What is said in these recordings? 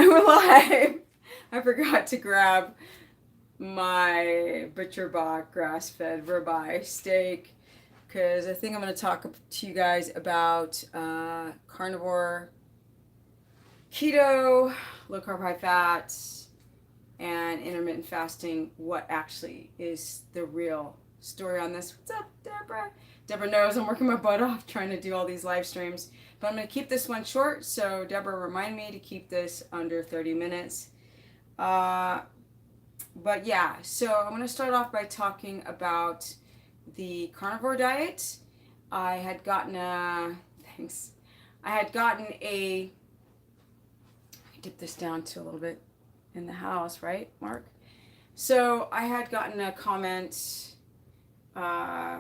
I'm alive. I forgot to grab my butcher box grass-fed ribeye steak because I think I'm going to talk to you guys about carnivore, keto, low carb, high fat, and intermittent fasting. What actually is the real story on this? What's up, Deborah? Deborah knows I'm working my butt off trying to do all these live streams, but I'm going to keep this one short. So Deborah, remind me to keep this under 30 minutes. But yeah, so I'm going to start off by talking about the carnivore diet. I had gotten a, thanks, I had gotten a, I dip this down to a little bit in the house, right, Mark? So I had gotten a comment by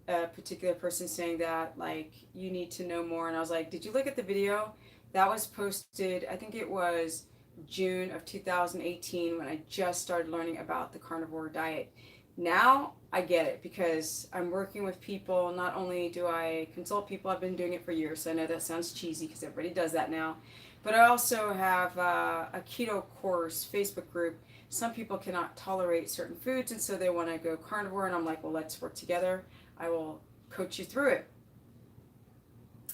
a particular person saying that, like, you need to know more. And I was like, did you look at the video? That was posted, I think it was June of 2018 when I just started learning about the carnivore diet. Now I get it because I'm working with people. Not only do I consult people, I've been doing it for years, so I know that sounds cheesy because everybody does that now. But I also have a keto course Facebook group. Some people cannot tolerate certain foods, and so they want to go carnivore, and I'm like, well, let's work together. I will coach you through it.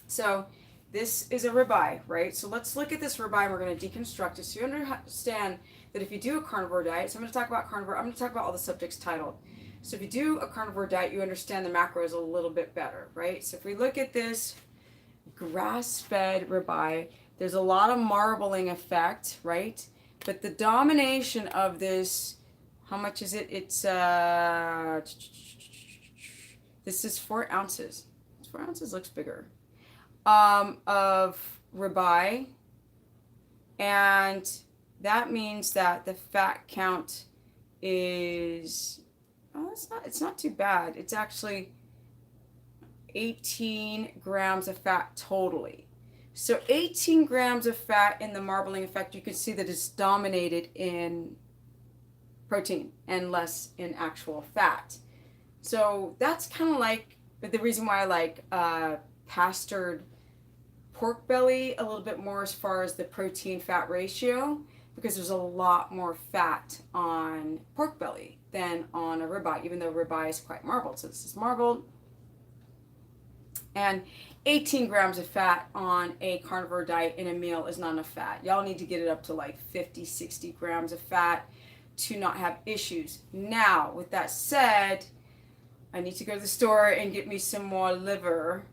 So this is a ribeye, right? So let's look at this ribeye and we're going to deconstruct it so you understand that if you do a carnivore diet, so I'm going to talk about carnivore, I'm going to talk about all the subjects titled. So if you do a carnivore diet, you understand the macros a little bit better, right? So if we look at this grass-fed ribeye, there's a lot of marbling effect, right? But the domination of this, how much is it? It's, this is 4 ounces. 4 ounces looks bigger. Of ribeye, and that means that the fat count is, oh, it's not too bad. It's actually 18 grams of fat totally. So 18 grams of fat in the marbling effect, you can see that it's dominated in protein and less in actual fat. So that's kind of like the reason why I like pastured pork belly a little bit more as far as the protein fat ratio, because there's a lot more fat on pork belly than on a ribeye, even though ribeye is quite marbled. So this is marbled. And 18 grams of fat on a carnivore diet in a meal is not enough fat. Y'all need to get it up to like 50, 60 grams of fat to not have issues. Now, with that said, I need to go to the store and get me some more liver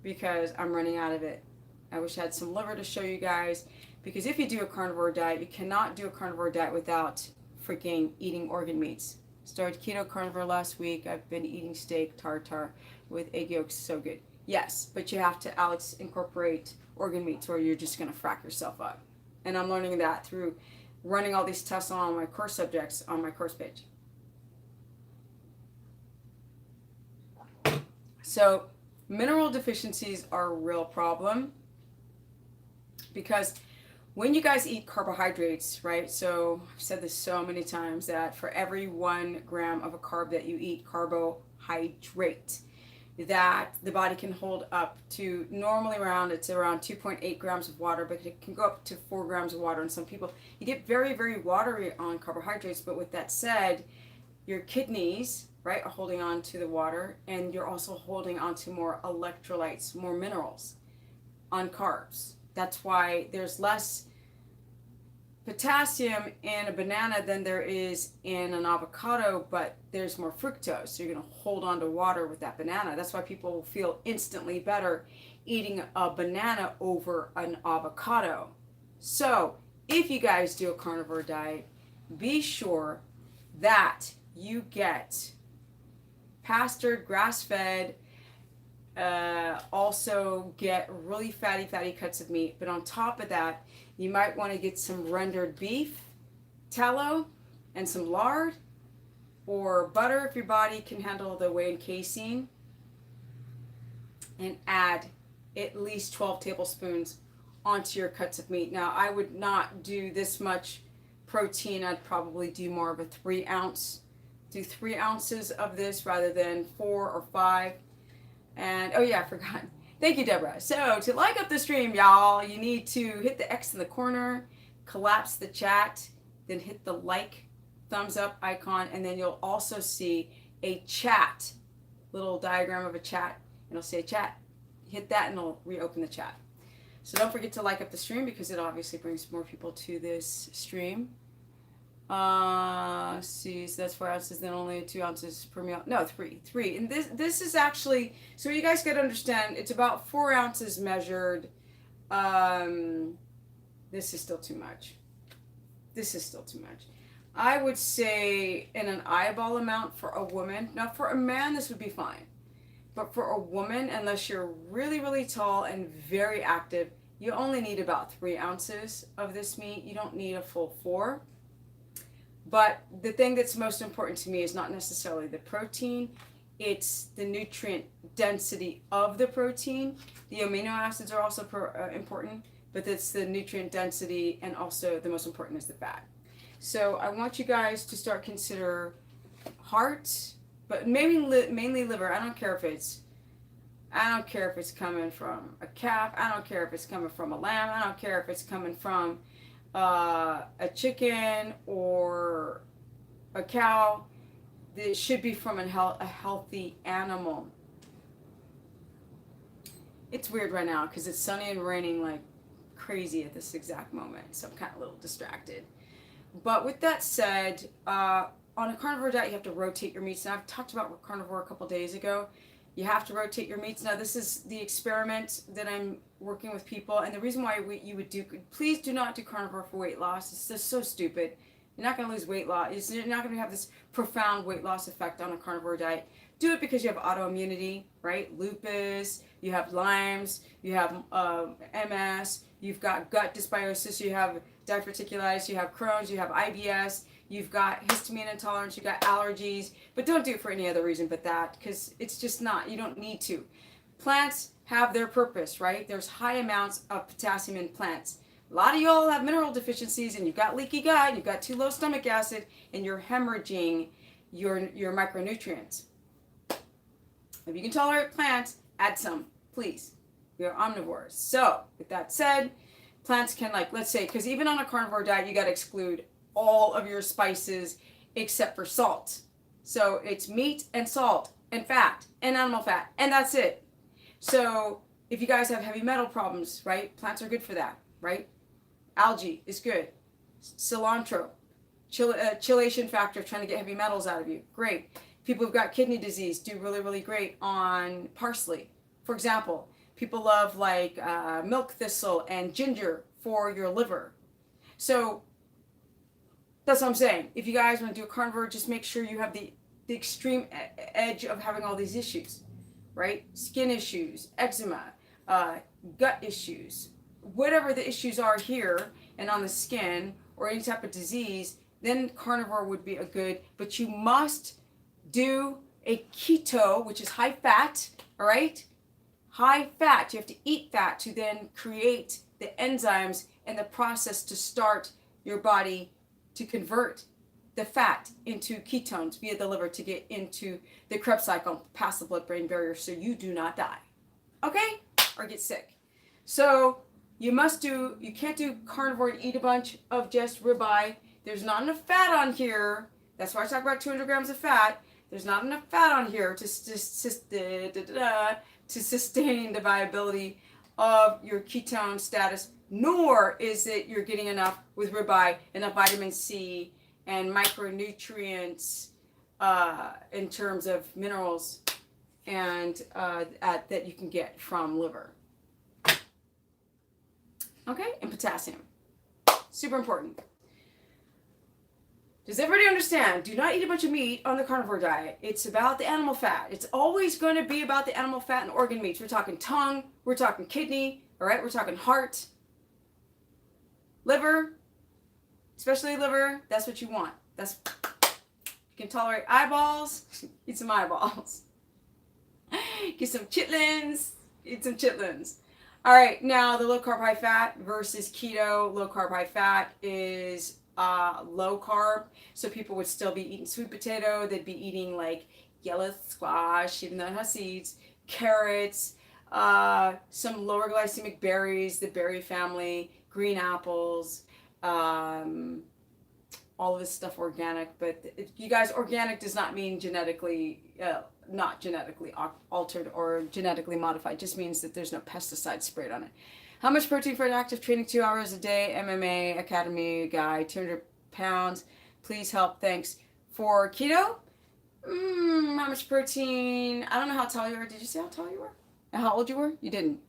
because I'm running out of it. I wish I had some liver to show you guys, because if you do a carnivore diet, you cannot do a carnivore diet without freaking eating organ meats. Started keto carnivore last week. I've been eating steak tartare with egg yolks. So good. Yes, but you have to, Alex, incorporate organ meats or you're just going to frack yourself up. And I'm learning that through running all these tests on all my course subjects on my course page. So mineral deficiencies are a real problem, because when you guys eat carbohydrates, right? So I've said this so many times that for every 1 gram of a carb that you eat, carbohydrate, that the body can hold up to normally it's around 2.8 grams of water, but it can go up to 4 grams of water in some people. You get very, very watery on carbohydrates, but with that said, your kidneys, right, are holding on to the water, and you're also holding on to more electrolytes, more minerals on carbs. That's why there's less potassium in a banana than there is in an avocado, but there's more fructose. So you're going to hold on to water with that banana. That's why people feel instantly better eating a banana over an avocado. So if you guys do a carnivore diet, be sure that you get pastured, grass-fed, also get really fatty cuts of meat. But on top of that, you might want to get some rendered beef tallow and some lard or butter if your body can handle the whey and casein, and add at least 12 tablespoons onto your cuts of meat. Now, I would not do this much protein. I'd probably do more of a 3 ounce. Do 3 ounces of this rather than 4 or 5. And oh yeah, I forgot. Thank you, Deborah. So to like up the stream, y'all, you need to hit the X in the corner, collapse the chat, then hit the like, thumbs up icon, and then you'll also see a chat, little diagram of a chat, and it'll say chat. Hit that and it'll reopen the chat. So don't forget to like up the stream because it obviously brings more people to this stream. See, so that's 4 ounces, then only 2 ounces per meal. No, three. And this is actually, so you guys got to understand, it's about 4 ounces measured. This is still too much. I would say in an eyeball amount for a woman. Now for a man, this would be fine. But for a woman, unless you're really, really tall and very active, you only need about 3 ounces of this meat. You don't need a full 4. But the thing that's most important to me is not necessarily the protein. It's the nutrient density of the protein. The amino acids are also important, but it's the nutrient density, and also the most important is the fat. So I want you guys to start consider heart, but mainly liver. I don't care if it's coming from a calf. I don't care if it's coming from a lamb. I don't care if it's coming from a chicken or a cow. It should be from a healthy animal. It's weird right now because it's sunny and raining like crazy at this exact moment, so I'm kind of a little distracted. But with that said, on a carnivore diet, you have to rotate your meats. And I've talked about carnivore a couple days ago. You have to rotate your meats. Now, this is the experiment that I'm working with people. And the reason why you would do, please do not do carnivore for weight loss. It's just so stupid. You're not going to lose weight loss. You're not going to have this profound weight loss effect on a carnivore diet. Do it because you have autoimmunity, right? Lupus, you have Lyme's, you have MS, you've got gut dysbiosis, you have diverticulitis, you have Crohn's, you have IBS, you've got histamine intolerance, you've got allergies, but don't do it for any other reason but that, because it's just not, you don't need to. Plants have their purpose, right? There's high amounts of potassium in plants. A lot of y'all have mineral deficiencies, and you've got leaky gut, you've got too low stomach acid, and you're hemorrhaging your micronutrients. If you can tolerate plants, add some, please. You're omnivores. So, with that said, plants can, like, let's say, because even on a carnivore diet, you got to exclude all of your spices except for salt. So it's meat and salt and fat and animal fat, and that's it. So if you guys have heavy metal problems, right, plants are good for that, right? Algae is good. Cilantro, chelation factor, trying to get heavy metals out of you, great. People who've got kidney disease do really, really great on parsley. For example, people love like milk thistle and ginger for your liver. So that's what I'm saying. If you guys want to do a carnivore, just make sure you have the extreme edge of having all these issues, right? Skin issues, eczema, gut issues, whatever the issues are here and on the skin, or any type of disease, then carnivore would be a good, but you must do a keto, which is high fat, all right? High fat. You have to eat fat to then create the enzymes and the process to start your body to convert the fat into ketones via the liver to get into the Krebs cycle, past the blood-brain barrier, so you do not die, okay? Or get sick. So you can't do carnivore and eat a bunch of just ribeye. There's not enough fat on here. That's why I talk about 200 grams of fat. There's not enough fat on here to sustain the viability of your ketone status, nor is it you're getting enough with ribeye, enough vitamin C and micronutrients in terms of minerals and that you can get from liver. Okay, and potassium. Super important. Does everybody understand? Do not eat a bunch of meat on the carnivore diet. It's about the animal fat. It's always going to be about the animal fat and organ meats. We're talking tongue, we're talking kidney, all right? We're talking heart, liver, especially liver. That's what you want. You can tolerate eyeballs, eat some eyeballs. Get some chitlins, eat some chitlins. All right, now the low carb, high fat versus keto. Low carb, high fat is low carb, so people would still be eating sweet potato. They'd be eating like yellow squash, even though it has seeds, carrots, some lower glycemic berries, the berry family, green apples, all of this stuff organic. But you guys, organic does not mean genetically, not genetically altered or genetically modified. It just means that there's no pesticide sprayed on it. How much protein for active training? 2 hours a day. MMA Academy guy, 200 pounds. Please help. Thanks. For keto, how much protein? I don't know how tall you are. Did you say how tall you were? And how old you were? You didn't.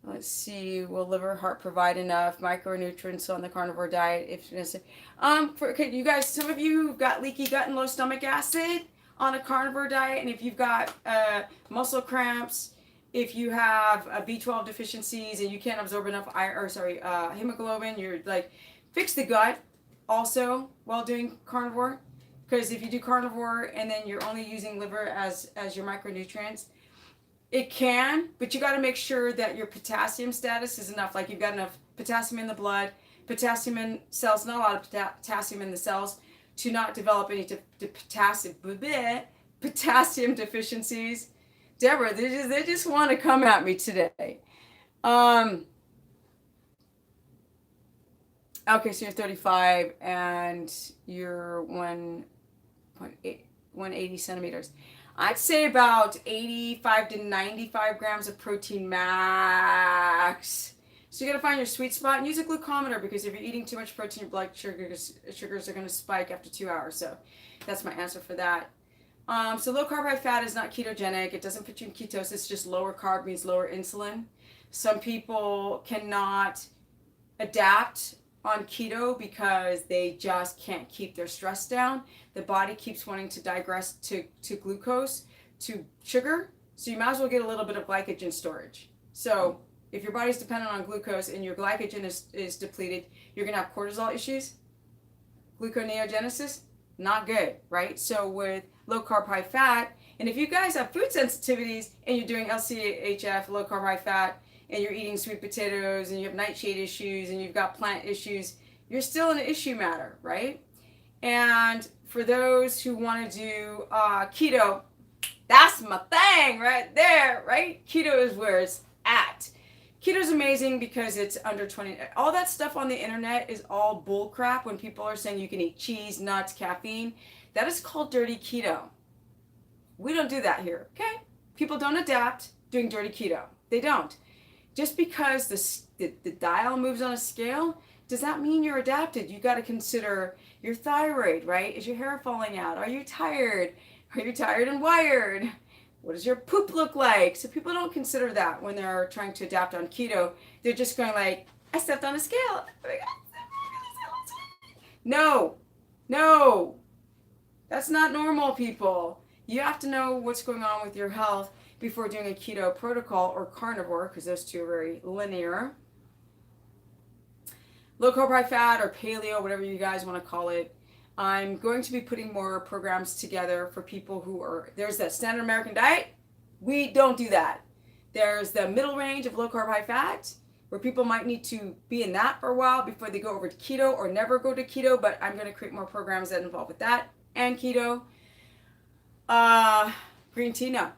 Let's see. Will liver, heart provide enough micronutrients on the carnivore diet? If necessary. Okay, you guys, some of you have got leaky gut and low stomach acid on a carnivore diet, and if you've got muscle cramps, if you have B12 deficiencies and you can't absorb enough hemoglobin, you're like, fix the gut also while doing carnivore. Because if you do carnivore and then you're only using liver as your micronutrients, it can, but you got to make sure that your potassium status is enough. Like you've got enough potassium in the blood, potassium in cells, not a lot of potassium in the cells to not develop any potassium deficiencies. Deborah, they just want to come at me today. Okay, so you're 35 and you're 180 centimeters. I'd say about 85 to 95 grams of protein max. So you got to find your sweet spot and use a glucometer, because if you're eating too much protein, your blood sugars are going to spike after 2 hours. So that's my answer for that. So low carb, high fat is not ketogenic. It doesn't put you in ketosis. It's just lower carb means lower insulin. Some people cannot adapt on keto because they just can't keep their stress down. The body keeps wanting to digress to glucose, to sugar. So you might as well get a little bit of glycogen storage. So if your body's dependent on glucose and your glycogen is depleted, you're going to have cortisol issues, gluconeogenesis, not good, right? So with low carb, high fat, and if you guys have food sensitivities and you're doing Lchf, low carb, high fat, and you're eating sweet potatoes and you have nightshade issues and you've got plant issues, you're still an issue matter, right? And for those who want to do keto, that's my thing right there, right? Keto is where it's at. Keto is amazing because it's under 20. All that stuff on the internet is all bull crap when people are saying you can eat cheese, nuts, caffeine. That is called dirty keto. We don't do that here, okay? People don't adapt doing dirty keto. They don't. Just because the dial moves on a scale, does that mean you're adapted? You got to consider your thyroid, right? Is your hair falling out? Are you tired? Are you tired and wired? What does your poop look like? So people don't consider that when they're trying to adapt on keto. They're just going like, I stepped on a scale. No, that's not normal, people. You have to know what's going on with your health before doing a keto protocol or carnivore, because those two are very linear. Low carb, high fat, or paleo, whatever you guys want to call it. I'm going to be putting more programs together for people who are, there's the standard American diet. We don't do that. There's the middle range of low carb, high fat, where people might need to be in that for a while before they go over to keto or never go to keto, but I'm going to create more programs that involve with that and keto. Green tea, no.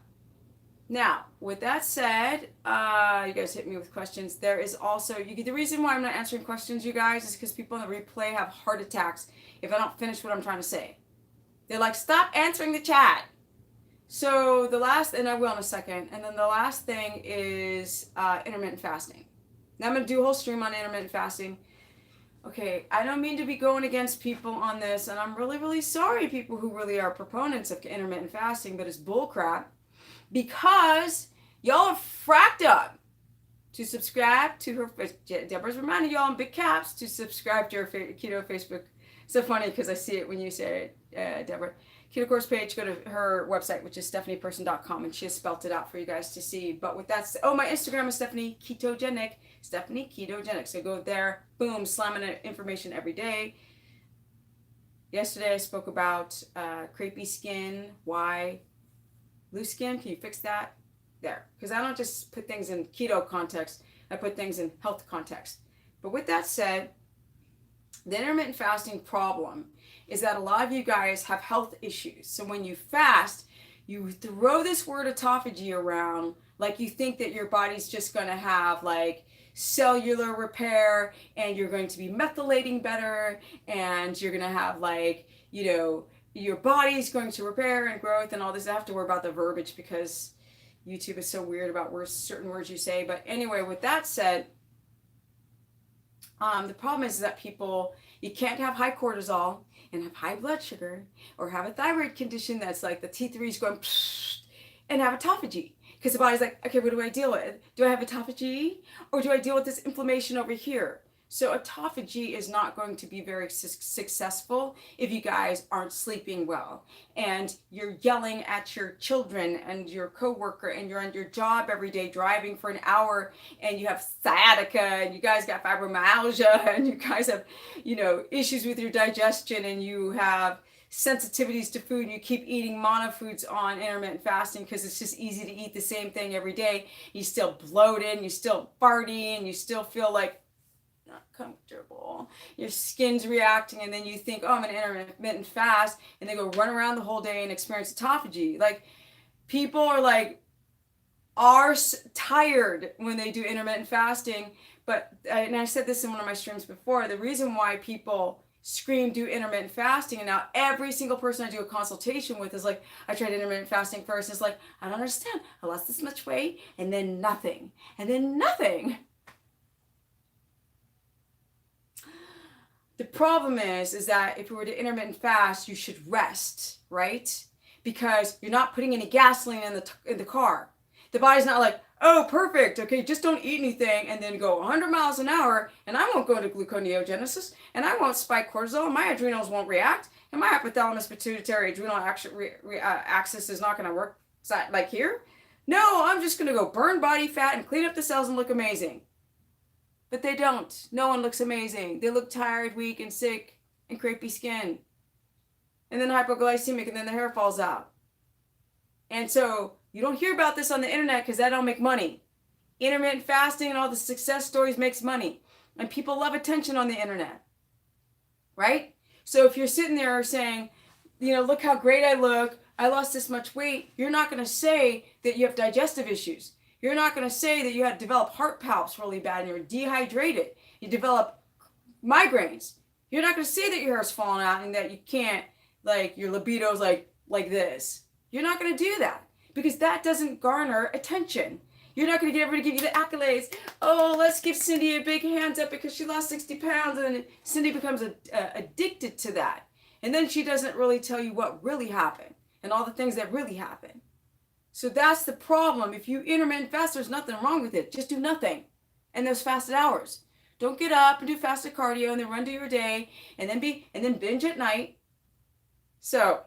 Now, with that said, you guys hit me with questions. There is also, the reason why I'm not answering questions, you guys, is because people in the replay have heart attacks if I don't finish what I'm trying to say. They're like, stop answering the chat. So the last, and I will in a second, and then the last thing is intermittent fasting. Now I'm going to do a whole stream on intermittent fasting. Okay, I don't mean to be going against people on this, and I'm really, really sorry, people who really are proponents of intermittent fasting, but it's bullcrap. Because y'all are fracked up to subscribe to her. Deborah's reminding y'all in big caps to subscribe to her Keto Facebook. So funny because I see it when you say it, Deborah. Keto course page, go to her website, which is stephanieperson.com, and she has spelt it out for you guys to see. But with that, my Instagram is Stephanie Ketogenic. Stephanie Ketogenic. So go there, boom, slamming information every day. Yesterday I spoke about crepey skin, why. Loose skin, can you fix that? There. Because I don't just put things in keto context, I put things in health context. But with that said, the intermittent fasting problem is that a lot of you guys have health issues. So when you fast, you throw this word autophagy around Like you think that your body's just going to have like cellular repair and you're going to be methylating better and you're going to have like, your body's going to repair and growth and all this. I have to worry about the verbiage because YouTube is so weird about certain words you say. But anyway, with that said, the problem is that you can't have high cortisol and have high blood sugar or have a thyroid condition that's like the T3 is going and have autophagy. Because the body's like, okay, what do I deal with? Do I have autophagy or do I deal with this inflammation over here? So autophagy is not going to be very successful if you guys aren't sleeping well and you're yelling at your children and your coworker and you're on your job every day driving for an hour and you have sciatica and you guys got fibromyalgia and you guys have, issues with your digestion and you have sensitivities to food and you keep eating mono foods on intermittent fasting because it's just easy to eat the same thing every day. You still bloated and you still farty and you still feel like not comfortable. Your skin's reacting and then you think, oh, I'm an intermittent fast and they go run around the whole day and experience autophagy. Like people are tired when they do intermittent fasting, and I said this in one of my streams before, the reason why people scream do intermittent fasting and now every single person I do a consultation with is like, I tried intermittent fasting first. It's like, I don't understand. I lost this much weight and then nothing and then nothing. The problem is that if you were to intermittent fast, you should rest, right? Because you're not putting any gasoline in the car. The body's not like, oh, perfect. Okay, just don't eat anything and then go 100 miles an hour and I won't go into gluconeogenesis and I won't spike cortisol and my adrenals won't react and my hypothalamus pituitary adrenal axis is not going to work like here. No, I'm just going to go burn body fat and clean up the cells and look amazing. But they don't. No one looks amazing. They look tired, weak, and sick, and crepey skin. And then hypoglycemic, and then the hair falls out. And so you don't hear about this on the internet because that don't make money. Intermittent fasting and all the success stories makes money. And people love attention on the internet. Right? So if you're sitting there saying, look how great I look, I lost this much weight, you're not going to say that you have digestive issues. You're not going to say that you had developed heart palps really bad and you're dehydrated. You develop migraines. You're not going to say that your hair's falling out and that you can't, like, your libido's like this. You're not going to do that because that doesn't garner attention. You're not going to get everybody to give you the accolades. Oh, let's give Cindy a big hands up because she lost 60 pounds. And then Cindy becomes addicted to that. And then she doesn't really tell you what really happened and all the things that really happened. So that's the problem. If you intermittent fast, there's nothing wrong with it. Just do nothing in those fasted hours. Don't get up and do fasted cardio and then run to your day and then binge at night. So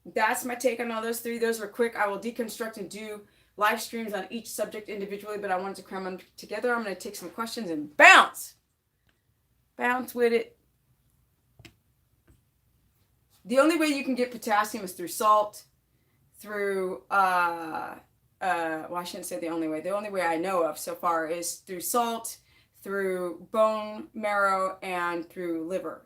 that's my take on all those three. Those were quick. I will deconstruct and do live streams on each subject individually, but I wanted to cram them together. I'm going to take some questions and bounce with it. The only way you can get potassium is through salt. Through, I shouldn't say the only way. The only way I know of so far is through salt, through bone marrow, and through liver,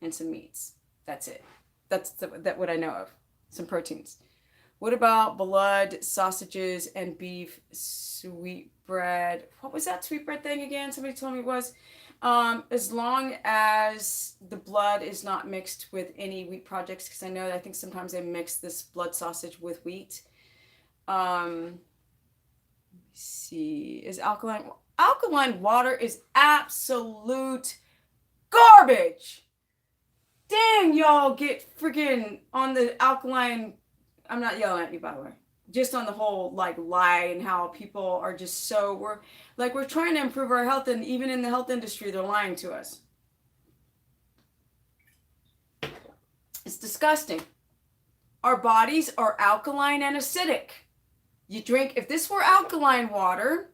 and some meats. That's it. That's what I know of. Some proteins. What about blood, sausages, and beef, sweetbread? What was that sweetbread thing again? Somebody told me it was. As long as the blood is not mixed with any wheat projects, because I think sometimes they mix this blood sausage with wheat. Let me see, is alkaline water is absolute garbage. Dang, y'all get freaking on the alkaline. I'm not yelling at you, by the way. Just on the whole, like, lie and how people are just we're trying to improve our health, and even in the health industry, they're lying to us. It's disgusting. Our bodies are alkaline and acidic. If this were alkaline water,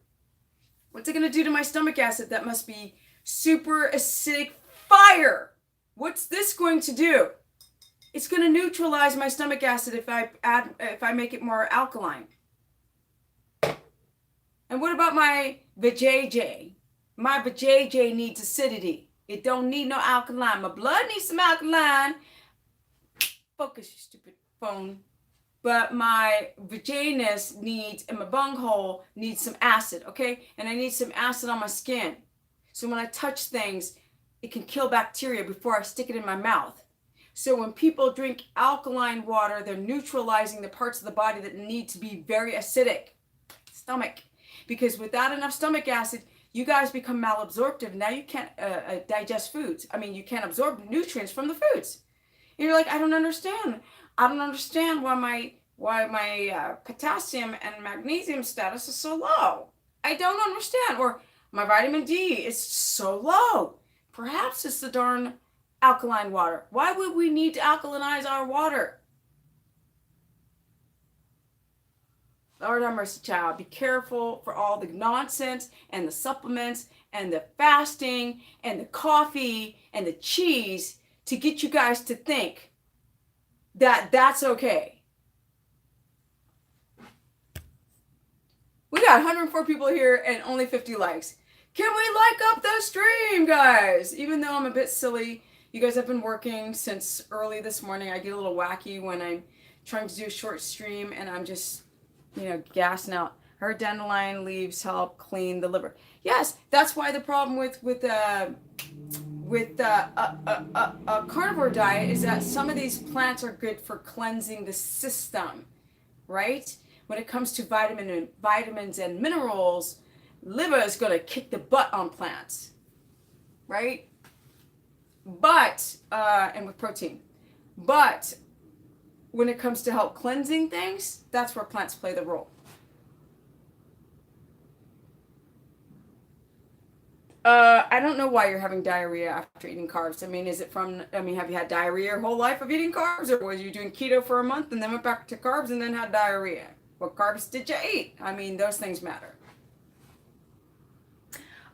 what's it going to do to my stomach acid? That must be super acidic fire. What's this going to do? It's going to neutralize my stomach acid if I make it more alkaline. And what about my vajayjay? My vajayjay needs acidity. It don't need no alkaline. My blood needs some alkaline. Focus, you stupid phone. but my vaginus needs, and my bunghole needs some acid, okay? And I need some acid on my skin. So when I touch things, it can kill bacteria before I stick it in my mouth. So when people drink alkaline water, they're neutralizing the parts of the body that need to be very acidic. Stomach. Because without enough stomach acid, you guys become malabsorptive. Now you can't digest foods. I mean, you can't absorb nutrients from the foods. And you're like, I don't understand. I don't understand why my potassium and magnesium status is so low. I don't understand. Or my vitamin D is so low. Perhaps it's the darn alkaline water. Why would we need to alkalinize our water? Lord have mercy, child. Be careful for all the nonsense and the supplements and the fasting and the coffee and the cheese to get you guys to think that that's okay. We got 104 people here and only 50 likes. Can we like up the stream, guys? Even though I'm a bit silly, you guys have been working since early this morning. I get a little wacky when I'm trying to do a short stream and I'm just, gassing out. Her dandelion leaves help clean the liver. Yes, that's why the problem with a carnivore diet is that some of these plants are good for cleansing the system, right? When it comes to vitamins and minerals, liver is going to kick the butt on plants, right? But, and with protein. But when it comes to help cleansing things, that's where plants play the role. I don't know why you're having diarrhea after eating carbs. I mean, have you had diarrhea your whole life of eating carbs? Or was you doing keto for a month and then went back to carbs and then had diarrhea? What carbs did you eat? I mean, those things matter.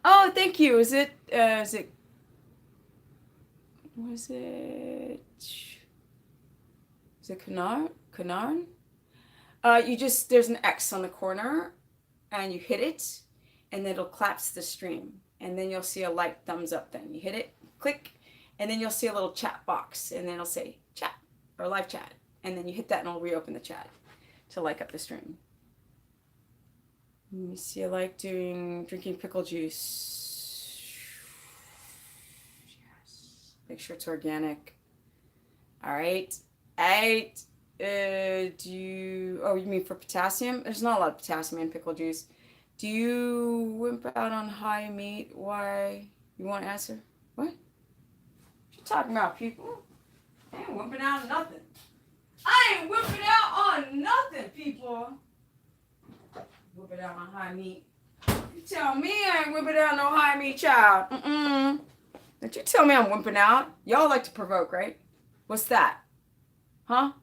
Oh, thank you. Is it Canarn? There's an X on the corner and you hit it and then it'll collapse the stream. And then you'll see a like thumbs up thing. You hit it, click, and then you'll see a little chat box and then it'll say chat or live chat. And then you hit that and it'll reopen the chat to like up the stream. Let me see, I like drinking pickle juice. Yes. Make sure it's organic. All right. You mean for potassium? There's not a lot of potassium in pickle juice. Do you wimp out on high meat? Why? You want to answer? What you talking about, people? I ain't wimping out on nothing. I ain't whipping out on nothing, people. Whip it out on high meat. You tell me I ain't whipping out no high meat, child. Don't you tell me I'm whipping out. Y'all like to provoke, right? What's that? Huh?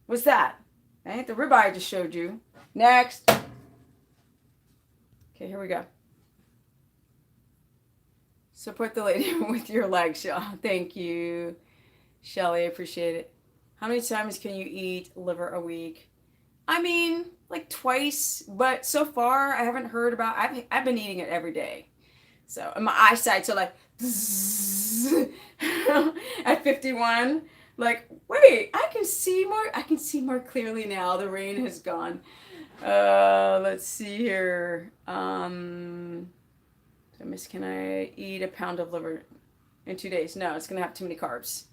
What's that? That ain't the ribeye I just showed you. Next. Okay, here we go. Support the lady with your legs, y'all. Thank you, Shelly. I appreciate it. How many times can you eat liver a week? I mean, like twice, but so far I haven't heard about. I've been eating it every day, so and my eyesight's are like at 51. Like, wait, I can see more clearly now. The rain has gone. Let's see here. Miss, can I eat a pound of liver in 2 days? No, it's gonna have too many carbs.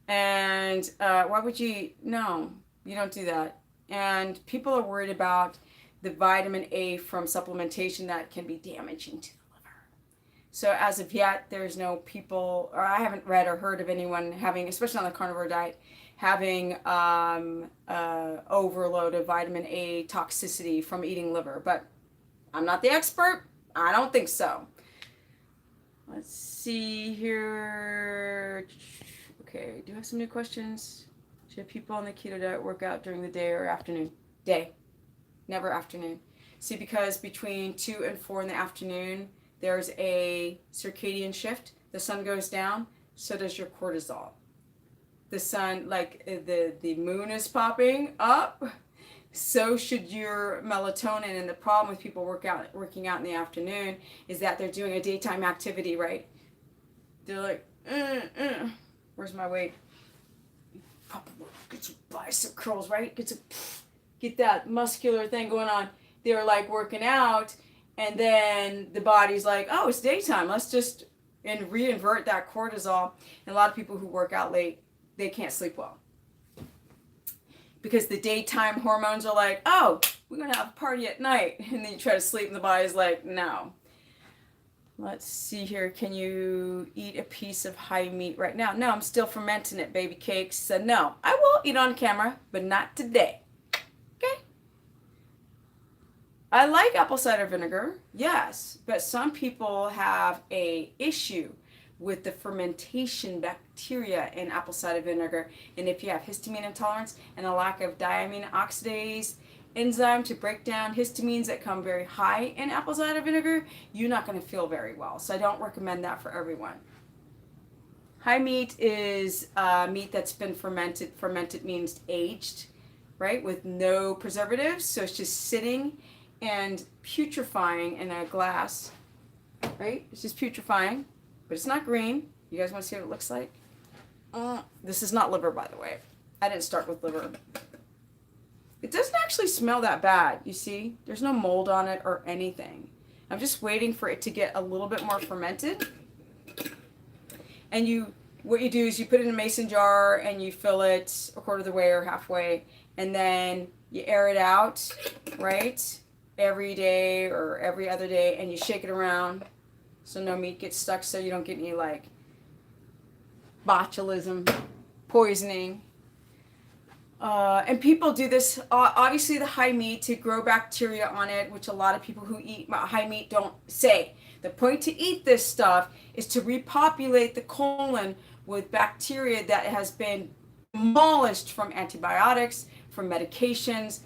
And why would you? No, you don't do that. And people are worried about the vitamin A from supplementation that can be damaging to the liver. So as of yet, there's no people, or I haven't read or heard of anyone having, especially on the carnivore diet, having overload of vitamin A toxicity from eating liver. But I'm not the expert. I don't think so. Let's see here. Okay, do you have some new questions? Should people on the keto diet work out during the day or afternoon? Day. Never afternoon. See, because between 2 and 4 in the afternoon, there's a circadian shift. The sun goes down, so does your cortisol. The sun, like the moon is popping up, so should your melatonin. And the problem with people working out in the afternoon is that they're doing a daytime activity, right? They're like, where's my weight? get your bicep curls, right? Get that muscular thing going on. They're like working out, and then the body's like, oh, it's daytime. Let's just reinvert that cortisol. And a lot of people who work out late, they can't sleep well because the daytime hormones are like, oh, we're gonna have a party at night, and then you try to sleep, and the body's like, no. Let's see here. Can you eat a piece of high meat right now? No, I'm still fermenting it, baby cakes. So no, I will eat on camera, but not today. Okay? I like apple cider vinegar, yes, but some people have a issue with the fermentation bacteria in apple cider vinegar. And if you have histamine intolerance and a lack of diamine oxidase enzyme to break down histamines that come very high in apple cider vinegar, you're not going to feel very well. So I don't recommend that for everyone. High meat is meat that's been fermented. Fermented means aged, right, with no preservatives. So it's just sitting and putrefying in a glass, right? It's just putrefying, but it's not green. You guys want to see what it looks like? This is not liver, by the way. I didn't start with liver. It doesn't actually smell that bad, you see? There's no mold on it or anything. I'm just waiting for it to get a little bit more fermented. And what you do is you put it in a mason jar and you fill it a quarter of the way or halfway, and then you air it out, right? Every day or every other day, and you shake it around so no meat gets stuck, so you don't get any like botulism, poisoning. And people do this, obviously the high meat to grow bacteria on it, which a lot of people who eat high meat don't say. The point to eat this stuff is to repopulate the colon with bacteria that has been demolished from antibiotics, from medications,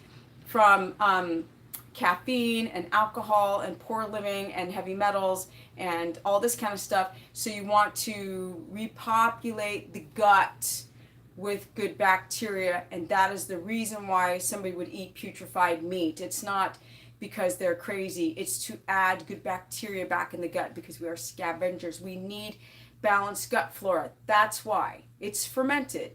from caffeine and alcohol and poor living and heavy metals and all this kind of stuff. So you want to repopulate the gut with good bacteria, and that is the reason why somebody would eat putrefied meat. It's not because they're crazy. It's to add good bacteria back in the gut because we are scavengers. We need balanced gut flora. That's why it's fermented.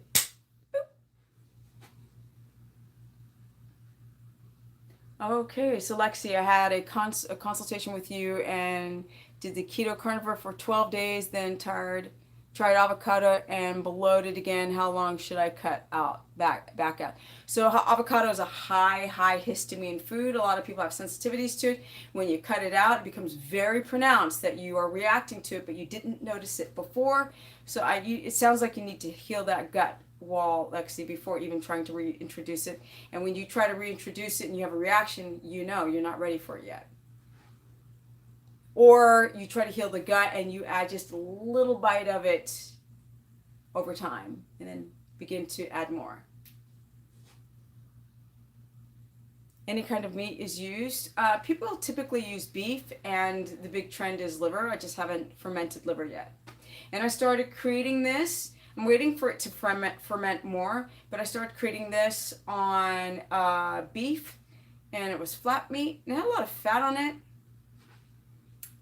Okay, so Lexi, I had a consultation with you and did the keto carnivore for 12 days, then tried avocado and bloated again. How long should I cut out back out? So avocado is a high histamine food. A lot of people have sensitivities to it. When you cut it out, it becomes very pronounced that you are reacting to it, but you didn't notice it before. So it sounds like you need to heal that gut wall, Lexi, before even trying to reintroduce it. And when you try to reintroduce it and you have a reaction, you know you're not ready for it yet. Or you try to heal the gut and you add just a little bite of it over time and then begin to add more. Any kind of meat is used. People typically use beef, and the big trend is liver. I just haven't fermented liver yet. And I started creating this. I'm waiting for it to ferment more, but I started creating this on beef, and it was flat meat. It had a lot of fat on it.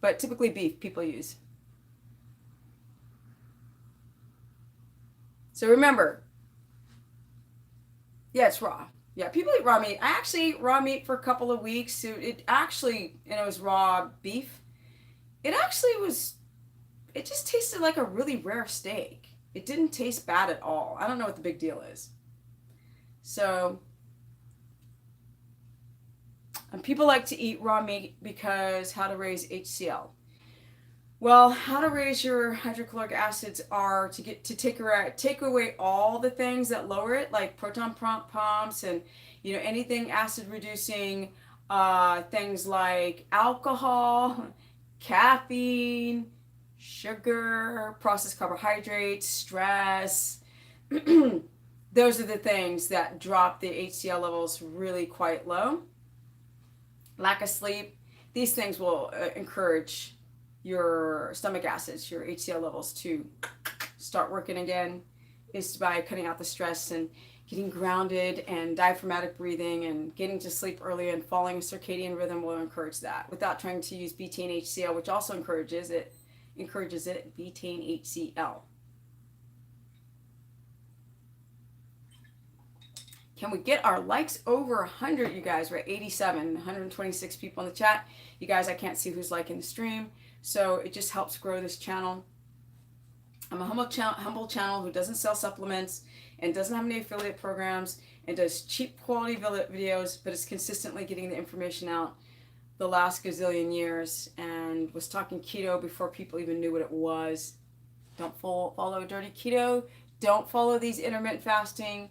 But typically beef people use. So remember, yeah, it's raw. Yeah, people eat raw meat. I actually ate raw meat for a couple of weeks. It was raw beef. It just tasted like a really rare steak. It didn't taste bad at all. I don't know what the big deal is. So, and people like to eat raw meat because how to raise HCl. Well, how to raise your hydrochloric acids are to take away all the things that lower it, like proton pumps and anything acid reducing, things like alcohol, caffeine, sugar, processed carbohydrates, stress. Those are the things that drop the HCl levels really quite low. Lack of sleep. These things will encourage your stomach acids, your HCl levels to start working again, is by cutting out the stress and getting grounded, and diaphragmatic breathing and getting to sleep early and following a circadian rhythm will encourage that without trying to use betaine HCl, which also encourages it, betaine HCl. Can we get our likes over 100, you guys? We're at 87, 126 people in the chat. You guys, I can't see who's liking the stream, so it just helps grow this channel. I'm a humble channel who doesn't sell supplements and doesn't have any affiliate programs and does cheap quality videos, but is consistently getting the information out the last gazillion years, and was talking keto before people even knew what it was. Don't follow dirty keto. Don't follow these intermittent fasting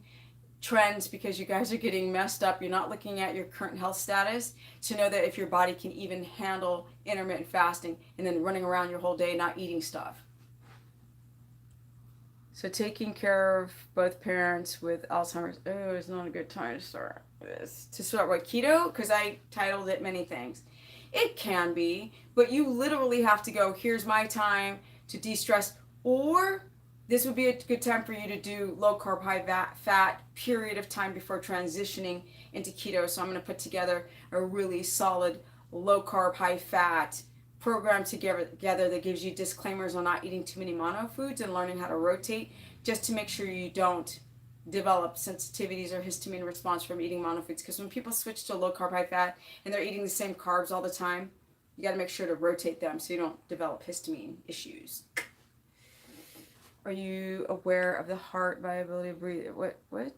trends because you guys are getting messed up. You're not looking at your current health status to know that if your body can even handle intermittent fasting and then running around your whole day not eating stuff. So taking care of both parents with Alzheimer's, it's not a good time to start this. To start what, keto? Because I titled it many things. It can be, but you literally have to go, here's my time to de-stress, or this would be a good time for you to do low carb, high fat period of time before transitioning into keto. So I'm going to put together a really solid low carb, high fat program together that gives you disclaimers on not eating too many mono foods and learning how to rotate, just to make sure you don't develop sensitivities or histamine response from eating mono foods. Because when people switch to low carb, high fat and they're eating the same carbs all the time, you got to make sure to rotate them so you don't develop histamine issues. Are you aware of the heart variability of breathing? What?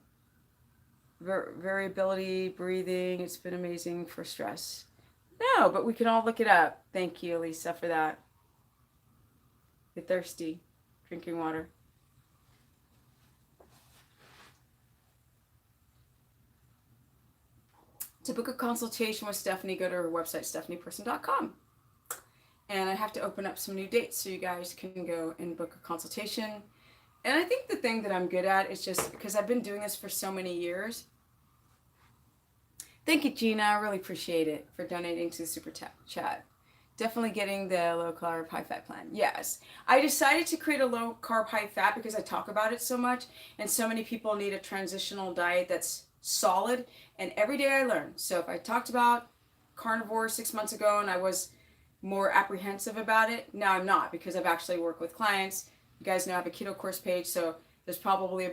Variability, breathing. It's been amazing for stress. No, but we can all look it up. Thank you, Lisa, for that. You're thirsty. Drinking water. To book a consultation with Stephanie, go to her website, stephanieperson.com. And I have to open up some new dates so you guys can go and book a consultation. And I think the thing that I'm good at is just because I've been doing this for so many years. Thank you, Gina. I really appreciate it for donating to the super chat. Definitely getting the low carb, high fat plan. Yes. I decided to create a low carb, high fat because I talk about it so much. And so many people need a transitional diet that's solid. And every day I learn. So if I talked about carnivore 6 months ago and I was more apprehensive about it, now I'm not, because I've actually worked with clients. You guys know I have a keto course page. So there's probably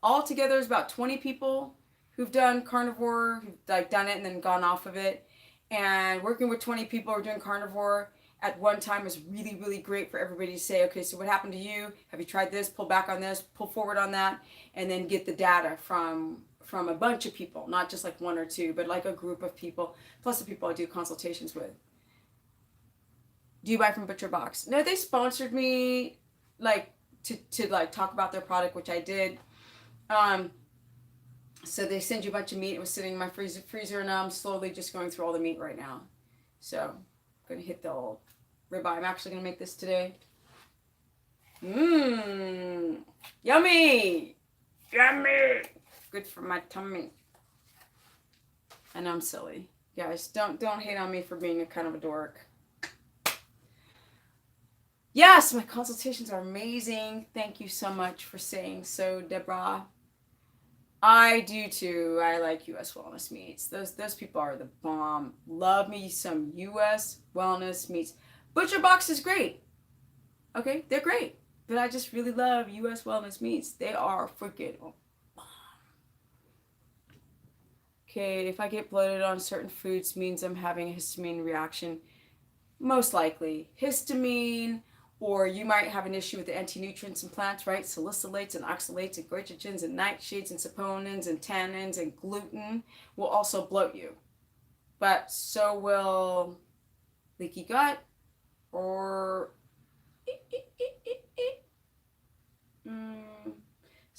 altogether there's about 20 people who've done carnivore, who've done it and then gone off of it. And working with 20 people who are doing carnivore at one time is really, really great for everybody to say, okay, so what happened to you? Have you tried this? Pull back on this, pull forward on that, and then get the data from a bunch of people, not just like one or two, but like a group of people, plus the people I do consultations with. Do you buy from Butcher Box? No, they sponsored me to talk about their product, which I did. So they send you a bunch of meat. It was sitting in my freezer, and now I'm slowly just going through all the meat right now. So I'm going to hit the old ribeye. I'm actually going to make this today. Yummy! Yummy! Good for my tummy. I know I'm silly. Guys, don't hate on me for being a kind of a dork. Yes, my consultations are amazing. Thank you so much for saying so, Deborah. I do too. I like U.S. wellness meats. Those people are the bomb. Love me some U.S. wellness meats. Butcher Box is great. Okay, they're great. But I just really love U.S. wellness meats. They are freaking bomb. Okay, if I get bloated on certain foods means I'm having a histamine reaction. Most likely. Histamine, or you might have an issue with the anti-nutrients in plants, right? Salicylates and oxalates and goitrogens and nightshades and saponins and tannins and gluten will also bloat you. But so will leaky gut or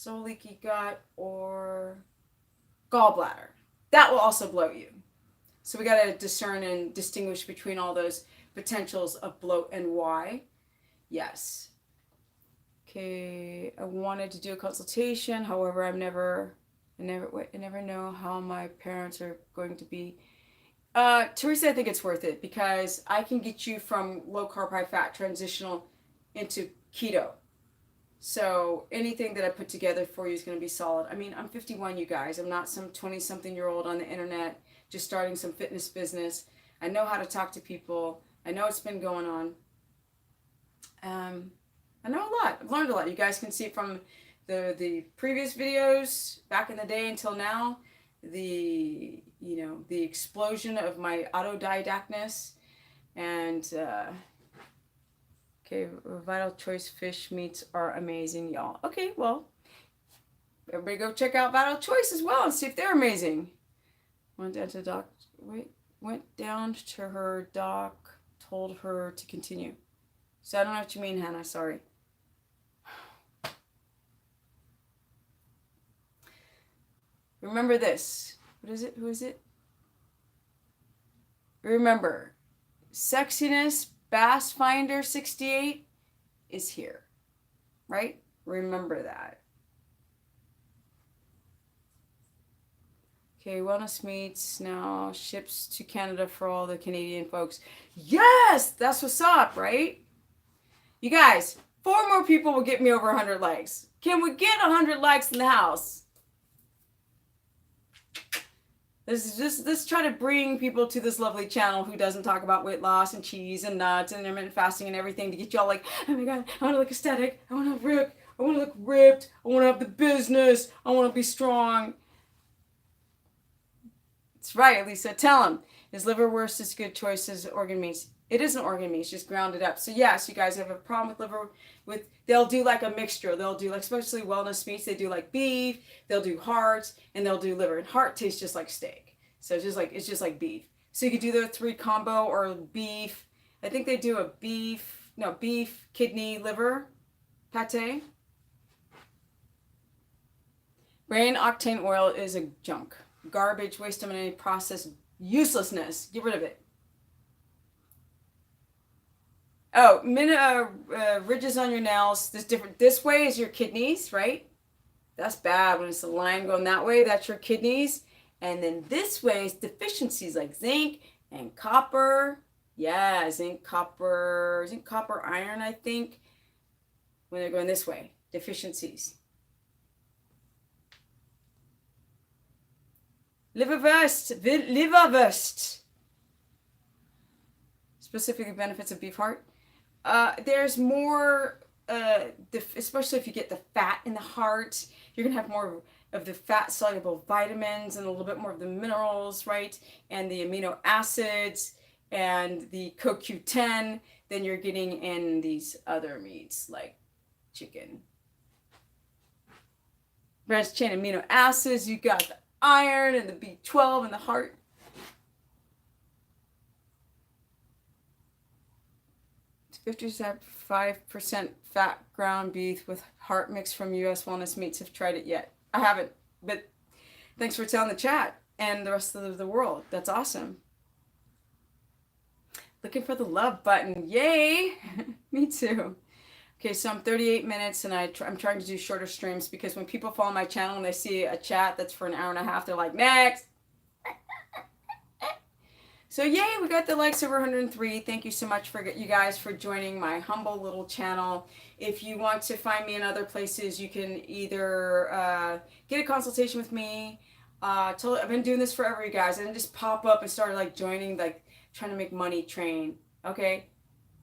leaky gut or gallbladder. That will also bloat you. So we got to discern and distinguish between all those potentials of bloat and why. Yes. Okay, I wanted to do a consultation. However, I never know how my parents are going to be. Teresa, I think it's worth it because I can get you from low carb, high fat transitional into keto. So anything that I put together for you is going to be solid. I mean, I'm 51, you guys. I'm not some 20-something-year-old on the internet just starting some fitness business. I know how to talk to people. I know it's been going on. I know a lot. I've learned a lot. You guys can see from the previous videos back in the day until now, the explosion of my autodidactness, and okay, Vital Choice fish meats are amazing, y'all. Okay, well, everybody go check out Vital Choice as well and see if they're amazing. Went down to her doc, told her to continue. So I don't know what you mean, Hannah, sorry. Remember this. What is it? Who is it? Remember, Sexiness Bass Finder 68 is here, right? Remember that. Okay, Wellness Meats now ships to Canada for all the Canadian folks. Yes, that's what's up, right? You guys, 4 more people will get me over 100 likes. Can we get 100 likes in the house? Let's try to bring people to this lovely channel who doesn't talk about weight loss and cheese and nuts and intermittent fasting and everything to get y'all like, oh my God, I want to look aesthetic. I want to look ripped. I want to have the business. I want to be strong. That's right, Lisa. Tell them. Is liverwurst as good choice as organ meats? It isn't organ meats, just grounded up. So yes, you guys have a problem with liver. They'll do like a mixture. They'll do like, especially Wellness Meats. They do like beef. They'll do hearts, and they'll do liver. And heart tastes just like steak. So it's just like beef. So you could do the 3 combo or beef. I think they do a beef, kidney, liver pate. Brain octane oil is a junk. Garbage, waste of money, processed uselessness. Get rid of it. Oh, ridges on your nails. This way is your kidneys, right? That's bad when it's a line going that way. That's your kidneys. And then this way is deficiencies like zinc and copper. Yeah, zinc, copper, iron, I think. When they're going this way, deficiencies. Liverwurst. Specifically benefits of beef heart. There's more, especially if you get the fat in the heart, you're going to have more of the fat-soluble vitamins and a little bit more of the minerals, right? And the amino acids and the CoQ10 than you're getting in these other meats like chicken. Branched chain amino acids, you got the iron and the B12 in the heart. It's 55% fat ground beef with heart mix from U.S. Wellness Meats. Have tried it yet? I haven't, but thanks for telling the chat and the rest of the world. That's awesome. Looking for the love button. Yay! Me too. Okay, so I'm 38 minutes and I'm trying to do shorter streams because when people follow my channel and they see a chat that's for an hour and a half, they're like, next. So yay, we got the likes over 103. Thank you so much for you guys for joining my humble little channel. If you want to find me in other places, you can either get a consultation with me. I've been doing this forever, you guys. I didn't just pop up and start like joining, like trying to make money train. Okay,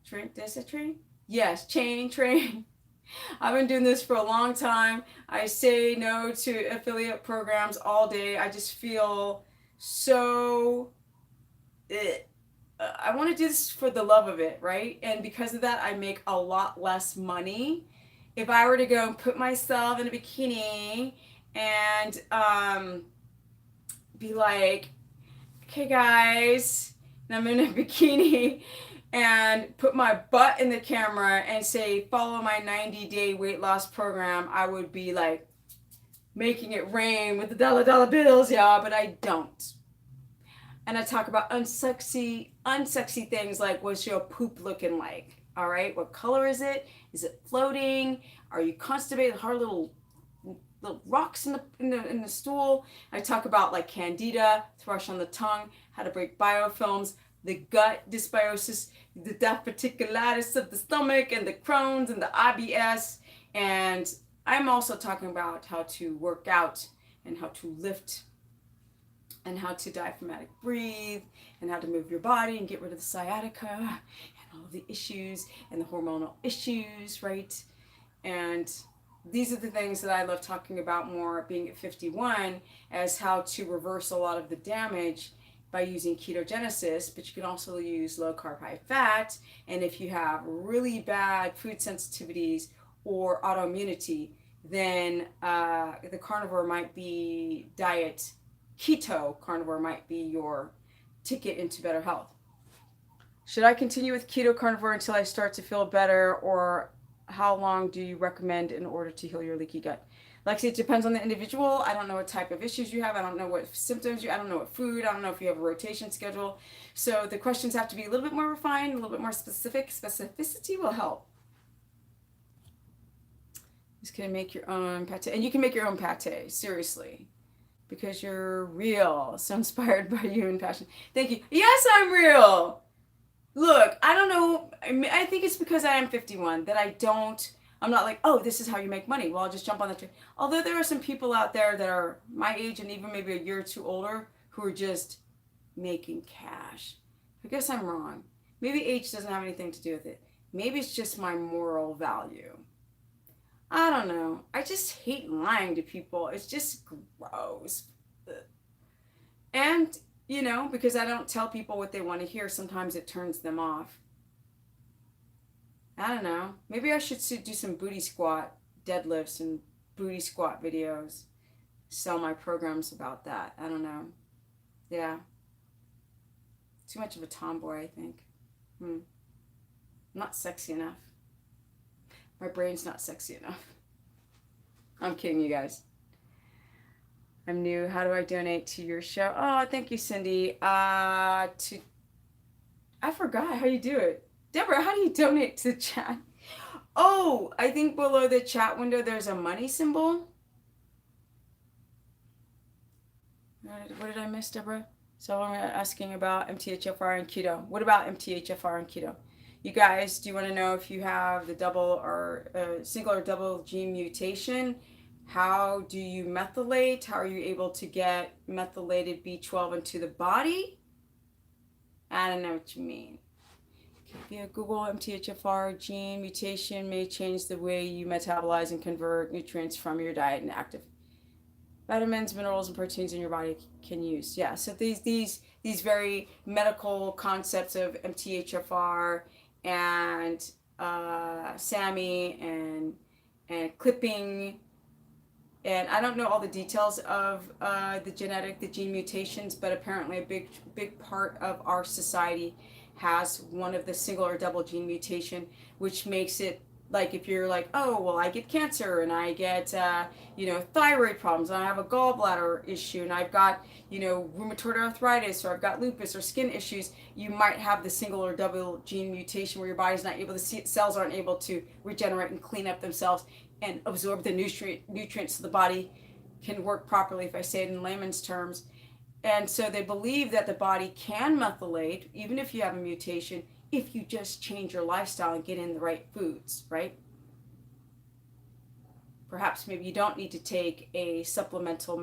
train. Did I say train? Yes, train. I've been doing this for a long time. I say no to affiliate programs all day. I just feel so... I want to do this for the love of it, right? And because of that, I make a lot less money. If I were to go and put myself in a bikini and be like, okay, guys, and I'm in a bikini and put my butt in the camera and say, follow my 90-day weight loss program, I would be like making it rain with the dollar bills, yeah, but I don't. And I talk about unsexy things like, what's your poop looking like? All right, what color is it? Is it floating? Are you constipated? Hard little rocks in the stool. I talk about like candida, thrush on the tongue, how to break biofilms, the gut dysbiosis, the diverticulitis of the stomach, and the Crohn's and the IBS. And I'm also talking about how to work out and how to lift and how to diaphragmatic breathe and how to move your body and get rid of the sciatica and all of the issues and the hormonal issues, right? And these are the things that I love talking about more being at 51, as how to reverse a lot of the damage by using ketogenesis, but you can also use low carb, high fat. And if you have really bad food sensitivities or autoimmunity, then the carnivore might be diet keto carnivore might be your ticket into better health. Should I continue with keto carnivore until I start to feel better, or how long do you recommend in order to heal your leaky gut? Like I said, it depends on the individual. I don't know what type of issues you have. I don't know what symptoms I don't know what food. I don't know if you have a rotation schedule. So the questions have to be a little bit more refined, a little bit more specific. Specificity will help. Just gonna make your own pate. And you can make your own pate, seriously. Because you're real. So inspired by you and passion. Thank you. Yes, I'm real. Look, I don't know. I think it's because I am 51 that I'm not like, oh, this is how you make money. Well, I'll just jump on the train. Although there are some people out there that are my age and even maybe a year or two older who are just making cash. I guess I'm wrong. Maybe age doesn't have anything to do with it. Maybe it's just my moral value. I don't know. I just hate lying to people. It's just gross. And, because I don't tell people what they want to hear, sometimes it turns them off. I don't know. Maybe I should do some booty squat deadlifts and booty squat videos. Sell my programs about that. I don't know. Yeah. Too much of a tomboy, I think. I'm not sexy enough. My brain's not sexy enough. I'm kidding, you guys. I'm new. How do I donate to your show? Oh, thank you, Cindy. I forgot how you do it. Deborah, how do you donate to the chat? Oh, I think below the chat window there's a money symbol. What did I miss, Deborah? So I'm asking about MTHFR and keto. What about MTHFR and keto? You guys, do you want to know if you have the double or single or double gene mutation? How do you methylate? How are you able to get methylated B12 into the body? I don't know what you mean. Via Google, MTHFR gene mutation may change the way you metabolize and convert nutrients from your diet and active vitamins, minerals, and proteins in your body can use. Yeah, so these very medical concepts of MTHFR and SAMI and clipping. And I don't know all the details of the gene mutations, but apparently a big part of our society has one of the single or double gene mutation, which makes it like if you're like, oh, well, I get cancer and I get, thyroid problems and I have a gallbladder issue and I've got, rheumatoid arthritis or I've got lupus or skin issues, you might have the single or double gene mutation where your body's not able to cells aren't able to regenerate and clean up themselves and absorb the nutrients so the body can work properly, if I say it in layman's terms. And so they believe that the body can methylate, even if you have a mutation, if you just change your lifestyle and get in the right foods, right? Perhaps maybe you don't need to take a supplemental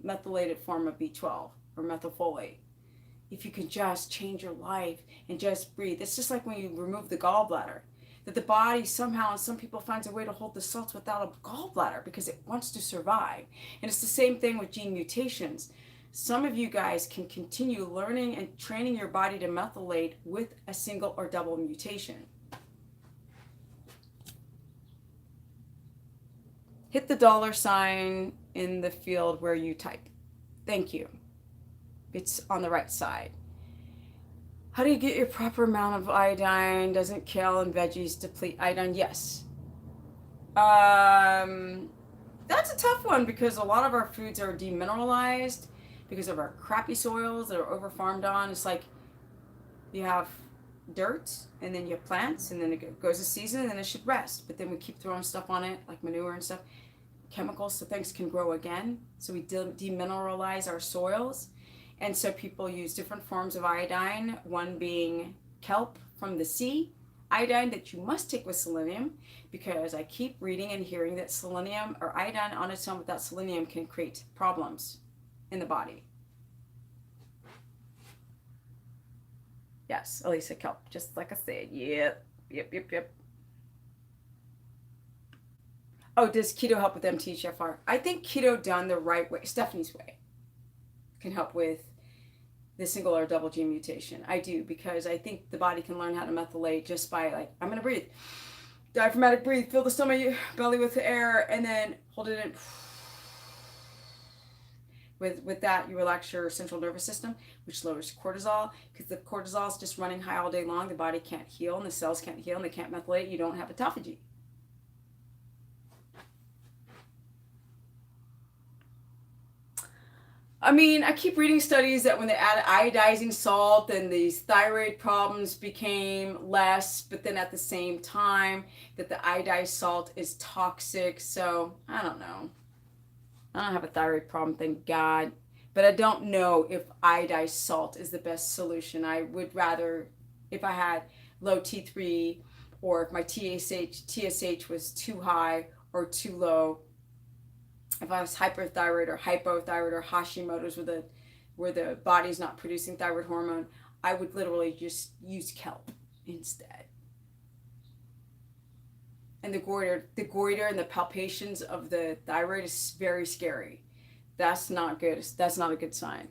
methylated form of B12 or methylfolate. If you can just change your life and just breathe. It's just like when you remove the gallbladder, that the body somehow, and some people finds a way to hold the salts without a gallbladder because it wants to survive. And it's the same thing with gene mutations. Some of you guys can continue learning and training your body to methylate with a single or double mutation. Hit the $ in the field where you type. Thank you. It's on the right side. How do you get your proper amount of iodine? Doesn't kale and veggies deplete iodine? Yes. That's a tough one because a lot of our foods are demineralized because of our crappy soils that are over farmed on. It's like you have dirt and then you have plants and then it goes a season and then it should rest. But then we keep throwing stuff on it like manure and stuff, chemicals so things can grow again. So we demineralize our soils. And so people use different forms of iodine, one being kelp from the sea, iodine that you must take with selenium, because I keep reading and hearing that selenium or iodine on its own without selenium can create problems in the body. Yes, Elisa, kelp, just like I said. Yep. Oh, does keto help with MTHFR? I think keto done the right way, Stephanie's way, can help with the single or double gene mutation. I do, because I think the body can learn how to methylate just by, like, I'm going to breathe. Diaphragmatic breathe, fill the stomach, belly with air, and then hold it in. With that, you relax your central nervous system, which lowers cortisol, because the cortisol is just running high all day long. The body can't heal, and the cells can't heal, and they can't methylate. You don't have autophagy. I mean, I keep reading studies that when they added iodizing salt, then these thyroid problems became less, but then at the same time that the iodized salt is toxic. So I don't know. I don't have a thyroid problem, thank God. But I don't know if iodized salt is the best solution. I would rather, if I had low T3, or if my TSH was too high or too low, if I was hyperthyroid or hypothyroid or Hashimoto's, where the body's not producing thyroid hormone, I would literally just use kelp instead. And the goiter and the palpitations of the thyroid is very scary. That's not good. That's not a good sign.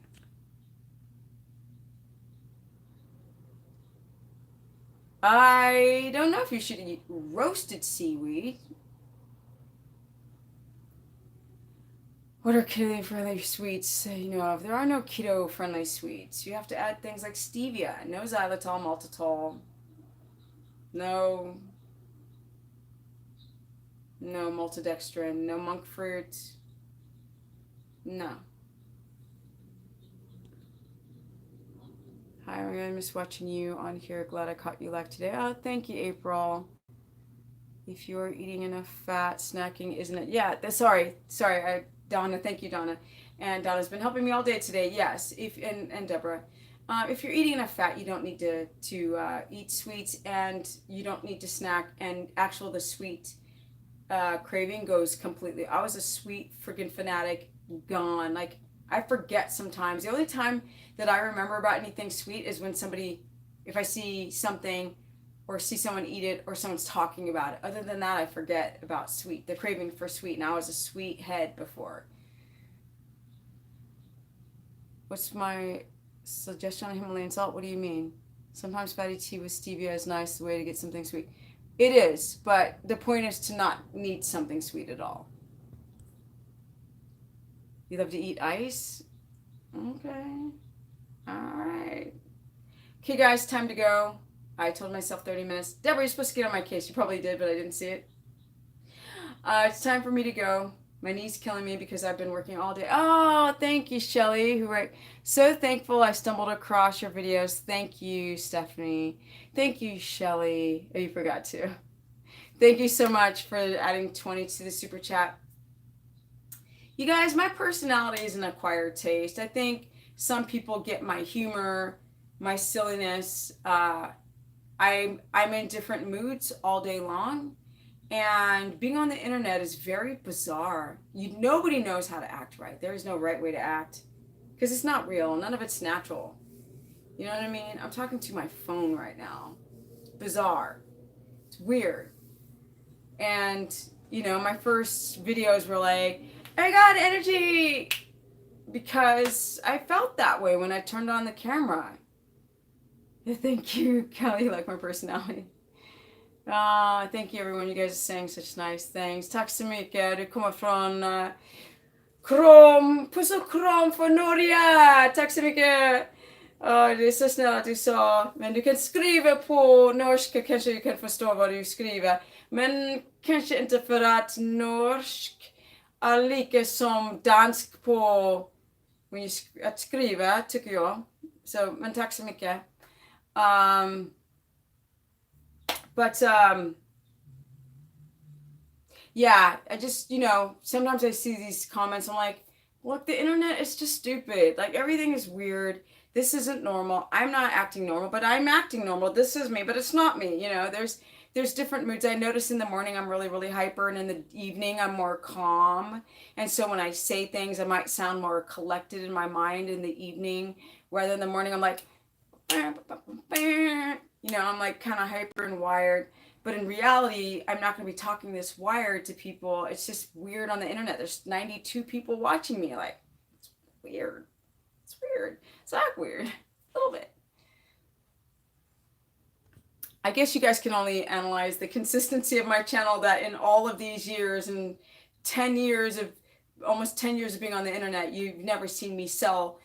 I don't know if you should eat roasted seaweed. What are keto-friendly sweets? You know, there are no keto-friendly sweets. You have to add things like stevia, no xylitol, maltitol, no maltodextrin, no monk fruit, no. Hi, I miss watching you on here. Glad I caught you live today. Oh, thank you, April. If you're eating enough fat, snacking isn't it? Yeah, sorry. Donna, thank you, Donna. And Donna's been helping me all day today. Yes, and Deborah. If you're eating enough fat, you don't need to eat sweets, and you don't need to snack. And the sweet craving goes completely. I was a sweet freaking fanatic, gone. Like, I forget sometimes. The only time that I remember about anything sweet is when if I see something or see someone eat it or someone's talking about it. Other than that, I forget about sweet, the craving for sweet. And I was a sweet head before. What's my suggestion on Himalayan salt? What do you mean? Sometimes fatty tea with stevia is nice, the way to get something sweet. It is, but the point is to not need something sweet at all. You love to eat ice? Okay. All right. Okay, guys, time to go. I told myself 30 minutes. Deborah, you're supposed to get on my case. You probably did, but I didn't see it. It's time for me to go. My knee's killing me because I've been working all day. Oh, thank you, Shelly. So thankful I stumbled across your videos. Thank you, Stephanie. Thank you, Shelly. Oh, you forgot to. Thank you so much for adding 20 to the super chat. You guys, my personality is an acquired taste. I think some people get my humor, my silliness. I'm in different moods all day long, and being on the internet is very bizarre. Nobody knows how to act right. There is no right way to act because it's not real. None of it's natural. You know what I mean? I'm talking to my phone right now. Bizarre. It's weird. And, my first videos were like, I got energy, because I felt that way when I turned on the camera. Thank you, Kelly, you like my personality. Thank you, everyone. You guys are saying such nice things. Tack så mycket. Du kommer från puss och kram från Norge. Tack så mycket. Det är så snällt att du sa. Men du kan skriva på norska, kanske du kan förstå vad du skriver. Men kanske inte för att norsk är lika som dansk på att skriva, tycker jag. Men tack så mycket. Yeah, I just, sometimes I see these comments, I'm like, look, the internet is just stupid. Like, everything is weird. This isn't normal. I'm not acting normal, but I'm acting normal. This is me, but it's not me. There's different moods. I notice in the morning I'm really, really hyper, and in the evening I'm more calm. And so when I say things, I might sound more collected in my mind in the evening, rather in the morning I'm like, I'm like kind of hyper and wired. But in reality, I'm not going to be talking this wired to people. It's just weird on the internet. There's 92 people watching me. Like, it's weird. It's weird. It's not weird. A little bit. I guess you guys can only analyze the consistency of my channel, that in all of these years and 10 years of, almost 10 years of being on the internet, you've never seen me sell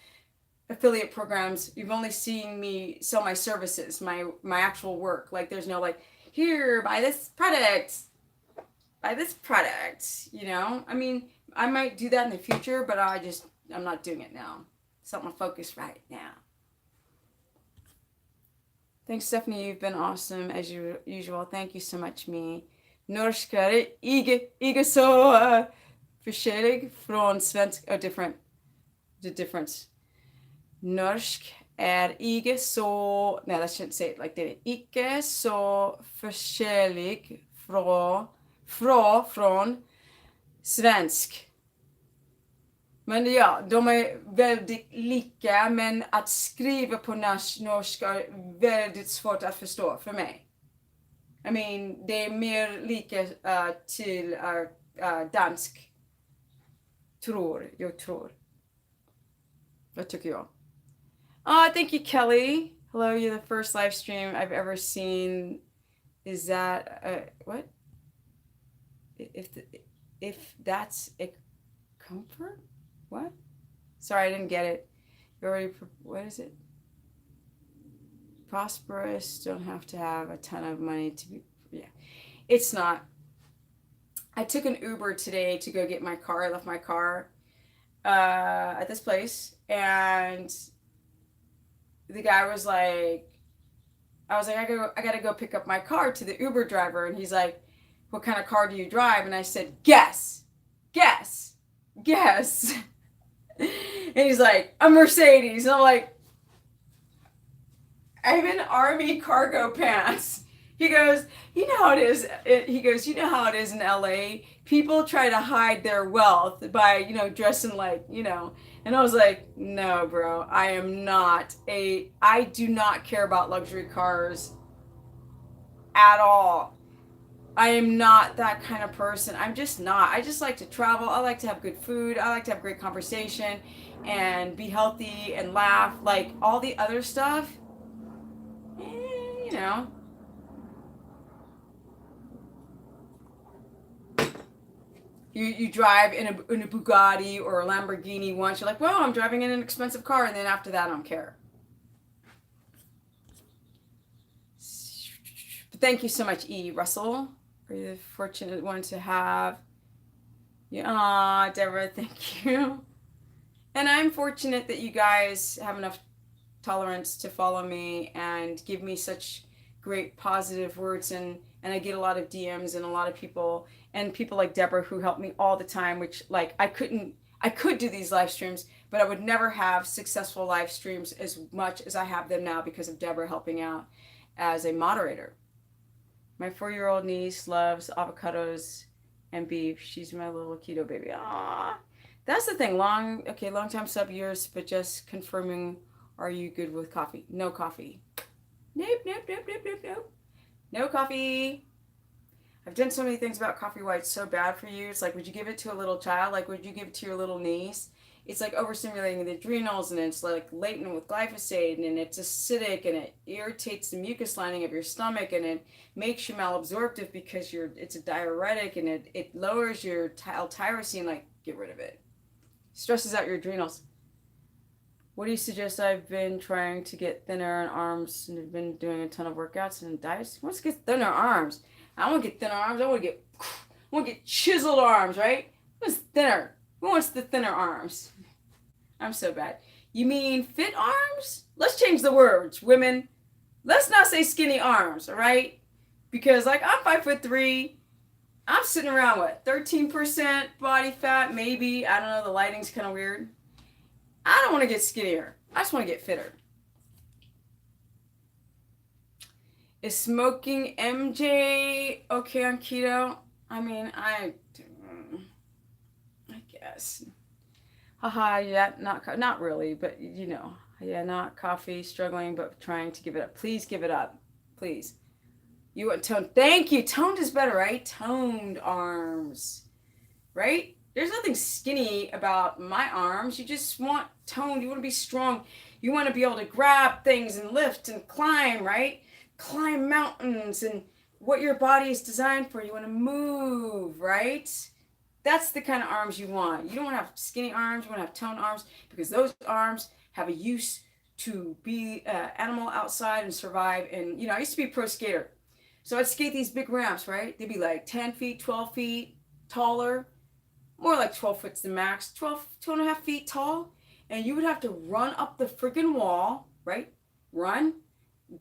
affiliate programs. You've only seen me sell my services, my actual work. Like, there's no like, here, buy this product, you know? I mean, I might do that in the future, but I'm not doing it now. It's not my focus right now. Thanks, Stephanie. You've been awesome as usual. Thank you so much, me. Norska är inte så förskällig från svensk. Oh, different. The difference. Norsk är inte så... No, I shouldn't say it like that. Ikke så förskällig från svensk. Men ja, de är väldigt lika, men att skriva på norska är väldigt svårt att förstå för mig. I mean, det är mer lika till dansk. Jag tror. Vad tycker jag? Thank you, Kelly. Hello, you're the first live stream I've ever seen. Is that, what? If that's a comfort? What? Sorry, I didn't get it. You already, what is it? Prosperous, don't have to have a ton of money to be, yeah. It's not. I took an Uber today to go get my car. I left my car at this place, and the guy was like, I was like, I gotta go pick up my car to the Uber driver, and he's like, what kind of car do you drive? And I said, guess. And he's like, a Mercedes. And I'm like, I'm in army cargo pants. He goes, you know how it is. You know how it is in LA. People try to hide their wealth by, dressing like, And I was like, no, bro, I do not care about luxury cars at all. I am not that kind of person. I'm just not. I just like to travel. I like to have good food. I like to have great conversation and be healthy and laugh. Like, all the other stuff, You drive in a Bugatti or a Lamborghini once. You're like, well, I'm driving in an expensive car. And then after that, I don't care. But thank you so much, E. Russell. Are you the fortunate one to have? Yeah, Deborah, thank you. And I'm fortunate that you guys have enough tolerance to follow me and give me such great positive words. And I get a lot of DMs and a lot of people, and people like Deborah who help me all the time, which, like, I could do these live streams, but I would never have successful live streams as much as I have them now because of Deborah helping out as a moderator. My 4-year-old niece loves avocados and beef. She's my little keto baby. Aww. That's the thing. Long time sub years, but just confirming, are you good with coffee? No coffee. Nope. No coffee. I've done so many things about coffee, why it's so bad for you. It's like, would you give it to a little child? Like, would you give it to your little niece? It's like overstimulating the adrenals, and it's like laden with glyphosate, and it's acidic, and it irritates the mucus lining of your stomach, and it makes you malabsorptive because it's a diuretic, and it lowers your L-tyrosine. Like, get rid of it. Stresses out your adrenals. What do you suggest? I've been trying to get thinner in arms and have been doing a ton of workouts and diets. Who wants to get thinner arms? I want to get thinner arms. I want to get chiseled arms, right? Who's thinner? Who wants the thinner arms? I'm so bad. You mean fit arms? Let's change the words, women. Let's not say skinny arms, all right? Because, like, I'm 5'3". I'm sitting around, 13% body fat, maybe. I don't know. The lighting's kind of weird. I don't want to get skinnier. I just want to get fitter. Is smoking MJ okay on keto? I mean, I guess. Haha, yeah, not really, but yeah, not coffee, struggling, but trying to give it up. Please give it up. Please. You want toned. Thank you. Toned is better, right? Toned arms, right? There's nothing skinny about my arms. You just want toned. You want to be strong. You want to be able to grab things and lift and climb, right? Climb mountains and what your body is designed for. You want to move, right? That's the kind of arms you want. You don't want to have skinny arms. You want to have toned arms because those arms have a use to be an animal outside and survive. And, I used to be a pro skater. So I'd skate these big ramps, right? They'd be like 10 feet, 12 feet taller, more like 12 foot's the max, 2.5 feet tall. And you would have to run up the freaking wall, right? Run,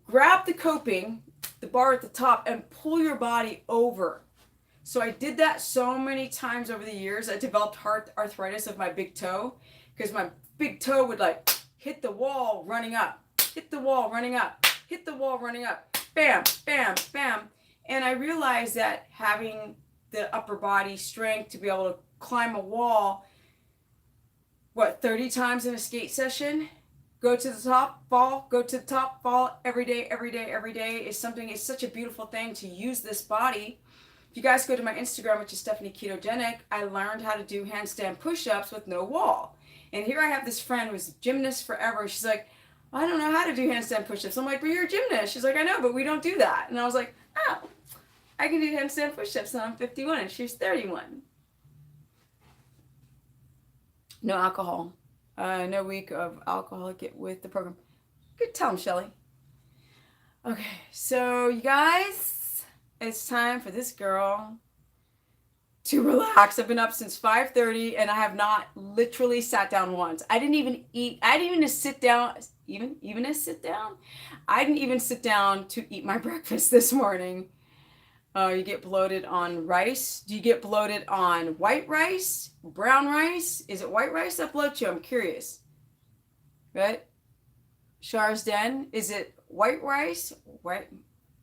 grab the coping, the bar at the top, and pull your body over. So I did that so many times over the years. I developed arthritis of my big toe because my big toe would like hit the wall running up, hit the wall running up, hit the wall running up. Bam, bam, bam. And I realized that having the upper body strength to be able to climb a wall, 30 times in a skate session, go to the top, fall, go to the top, fall, every day is something, it's such a beautiful thing to use this body. If you guys go to my Instagram, which is Stephanie Ketogenic, I learned how to do handstand push-ups with no wall. And here I have this friend who's a gymnast forever. She's like, I don't know how to do handstand push-ups. I'm like, but you're a gymnast. She's like, I know, but we don't do that. And I was like, oh, I can do handstand push-ups and I'm 51 and she's 31. No alcohol. No week of alcoholic with the program. Good, tell them, Shelly. Okay, so you guys, it's time for this girl to relax. I've been up since 5:30 and I have not literally sat down once. I didn't even eat. I didn't even sit down. Even sit down. I didn't even sit down to eat my breakfast this morning. You get bloated on rice. Do you get bloated on white rice, brown rice? Is it white rice that bloats you? I'm curious. Right? Char's Den, is it white rice,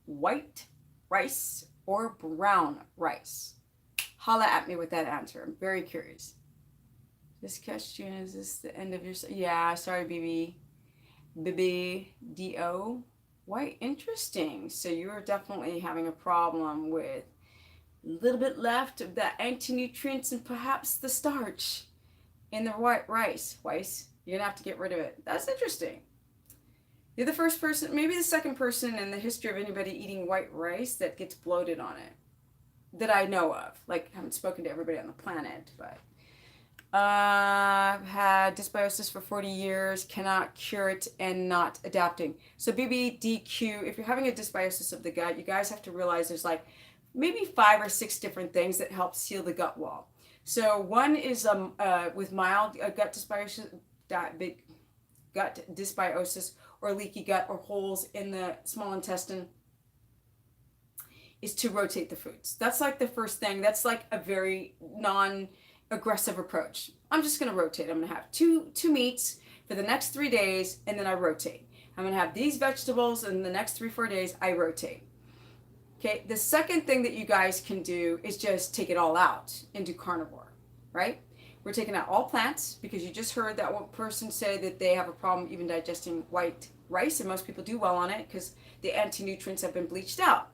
white rice, or brown rice? Holla at me with that answer. I'm very curious. This question, is this the end of your... Yeah, sorry, BB. BBDO. Why? Interesting. So you're definitely having a problem with a little bit left of the anti-nutrients and perhaps the starch in the white rice. You're going to have to get rid of it. That's interesting. You're the first person, maybe the second person in the history of anybody eating white rice that gets bloated on it that I know of. Like, I haven't spoken to everybody on the planet, but I've had dysbiosis for 40 years, cannot cure it, and not adapting. So BBDQ, if you're having a dysbiosis of the gut, you guys have to realize there's like maybe 5 or 6 different things that help seal the gut wall. So one is with mild gut dysbiosis or leaky gut or holes in the small intestine, is to rotate the foods. That's like the first thing. That's like a very non-aggressive approach. I'm just going to rotate. I'm going to have two meats for the next 3 days, and then I rotate. I'm going to have these vegetables, and the next 3-4 days, I rotate. Okay, the second thing that you guys can do is just take it all out and do carnivore, right? We're taking out all plants because you just heard that one person say that they have a problem even digesting white rice, and most people do well on it because the anti-nutrients have been bleached out.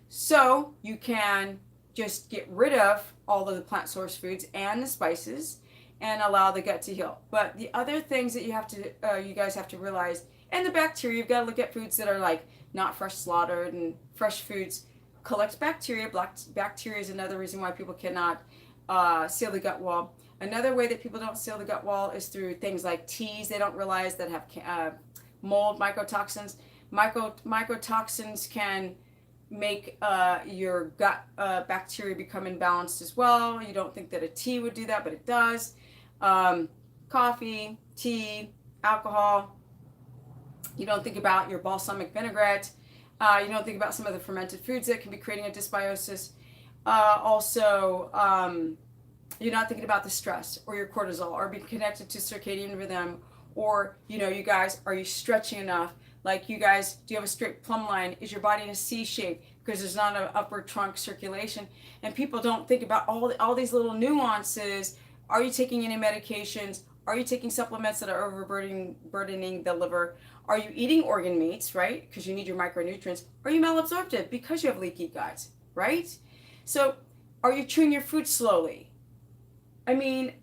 So you can just get rid of all of the plant source foods and the spices and allow the gut to heal. But the other things that you guys have to realize, and the bacteria, you've got to look at foods that are like not fresh slaughtered, and fresh foods collect bacteria. Black bacteria is another reason why people cannot seal the gut wall. Another way that people don't seal the gut wall is through things like teas they don't realize that have mold, mycotoxins. Mycotoxins can make your gut bacteria become imbalanced as well. You don't think that a tea would do that, but it does. Coffee, tea, alcohol. You don't think about your balsamic vinaigrette. You don't think about some of the fermented foods that can be creating a dysbiosis. You're not thinking about the stress or your cortisol or being connected to circadian rhythm, or, you guys, are you stretching enough? Like, you guys, do you have a straight plumb line? Is your body in a C shape? Because there's not an upward trunk circulation. And people don't think about all these little nuances. Are you taking any medications? Are you taking supplements that are overburdening the liver? Are you eating organ meats, right? Because you need your micronutrients. Are you malabsorptive because you have leaky gut, right? So, are you chewing your food slowly? I mean,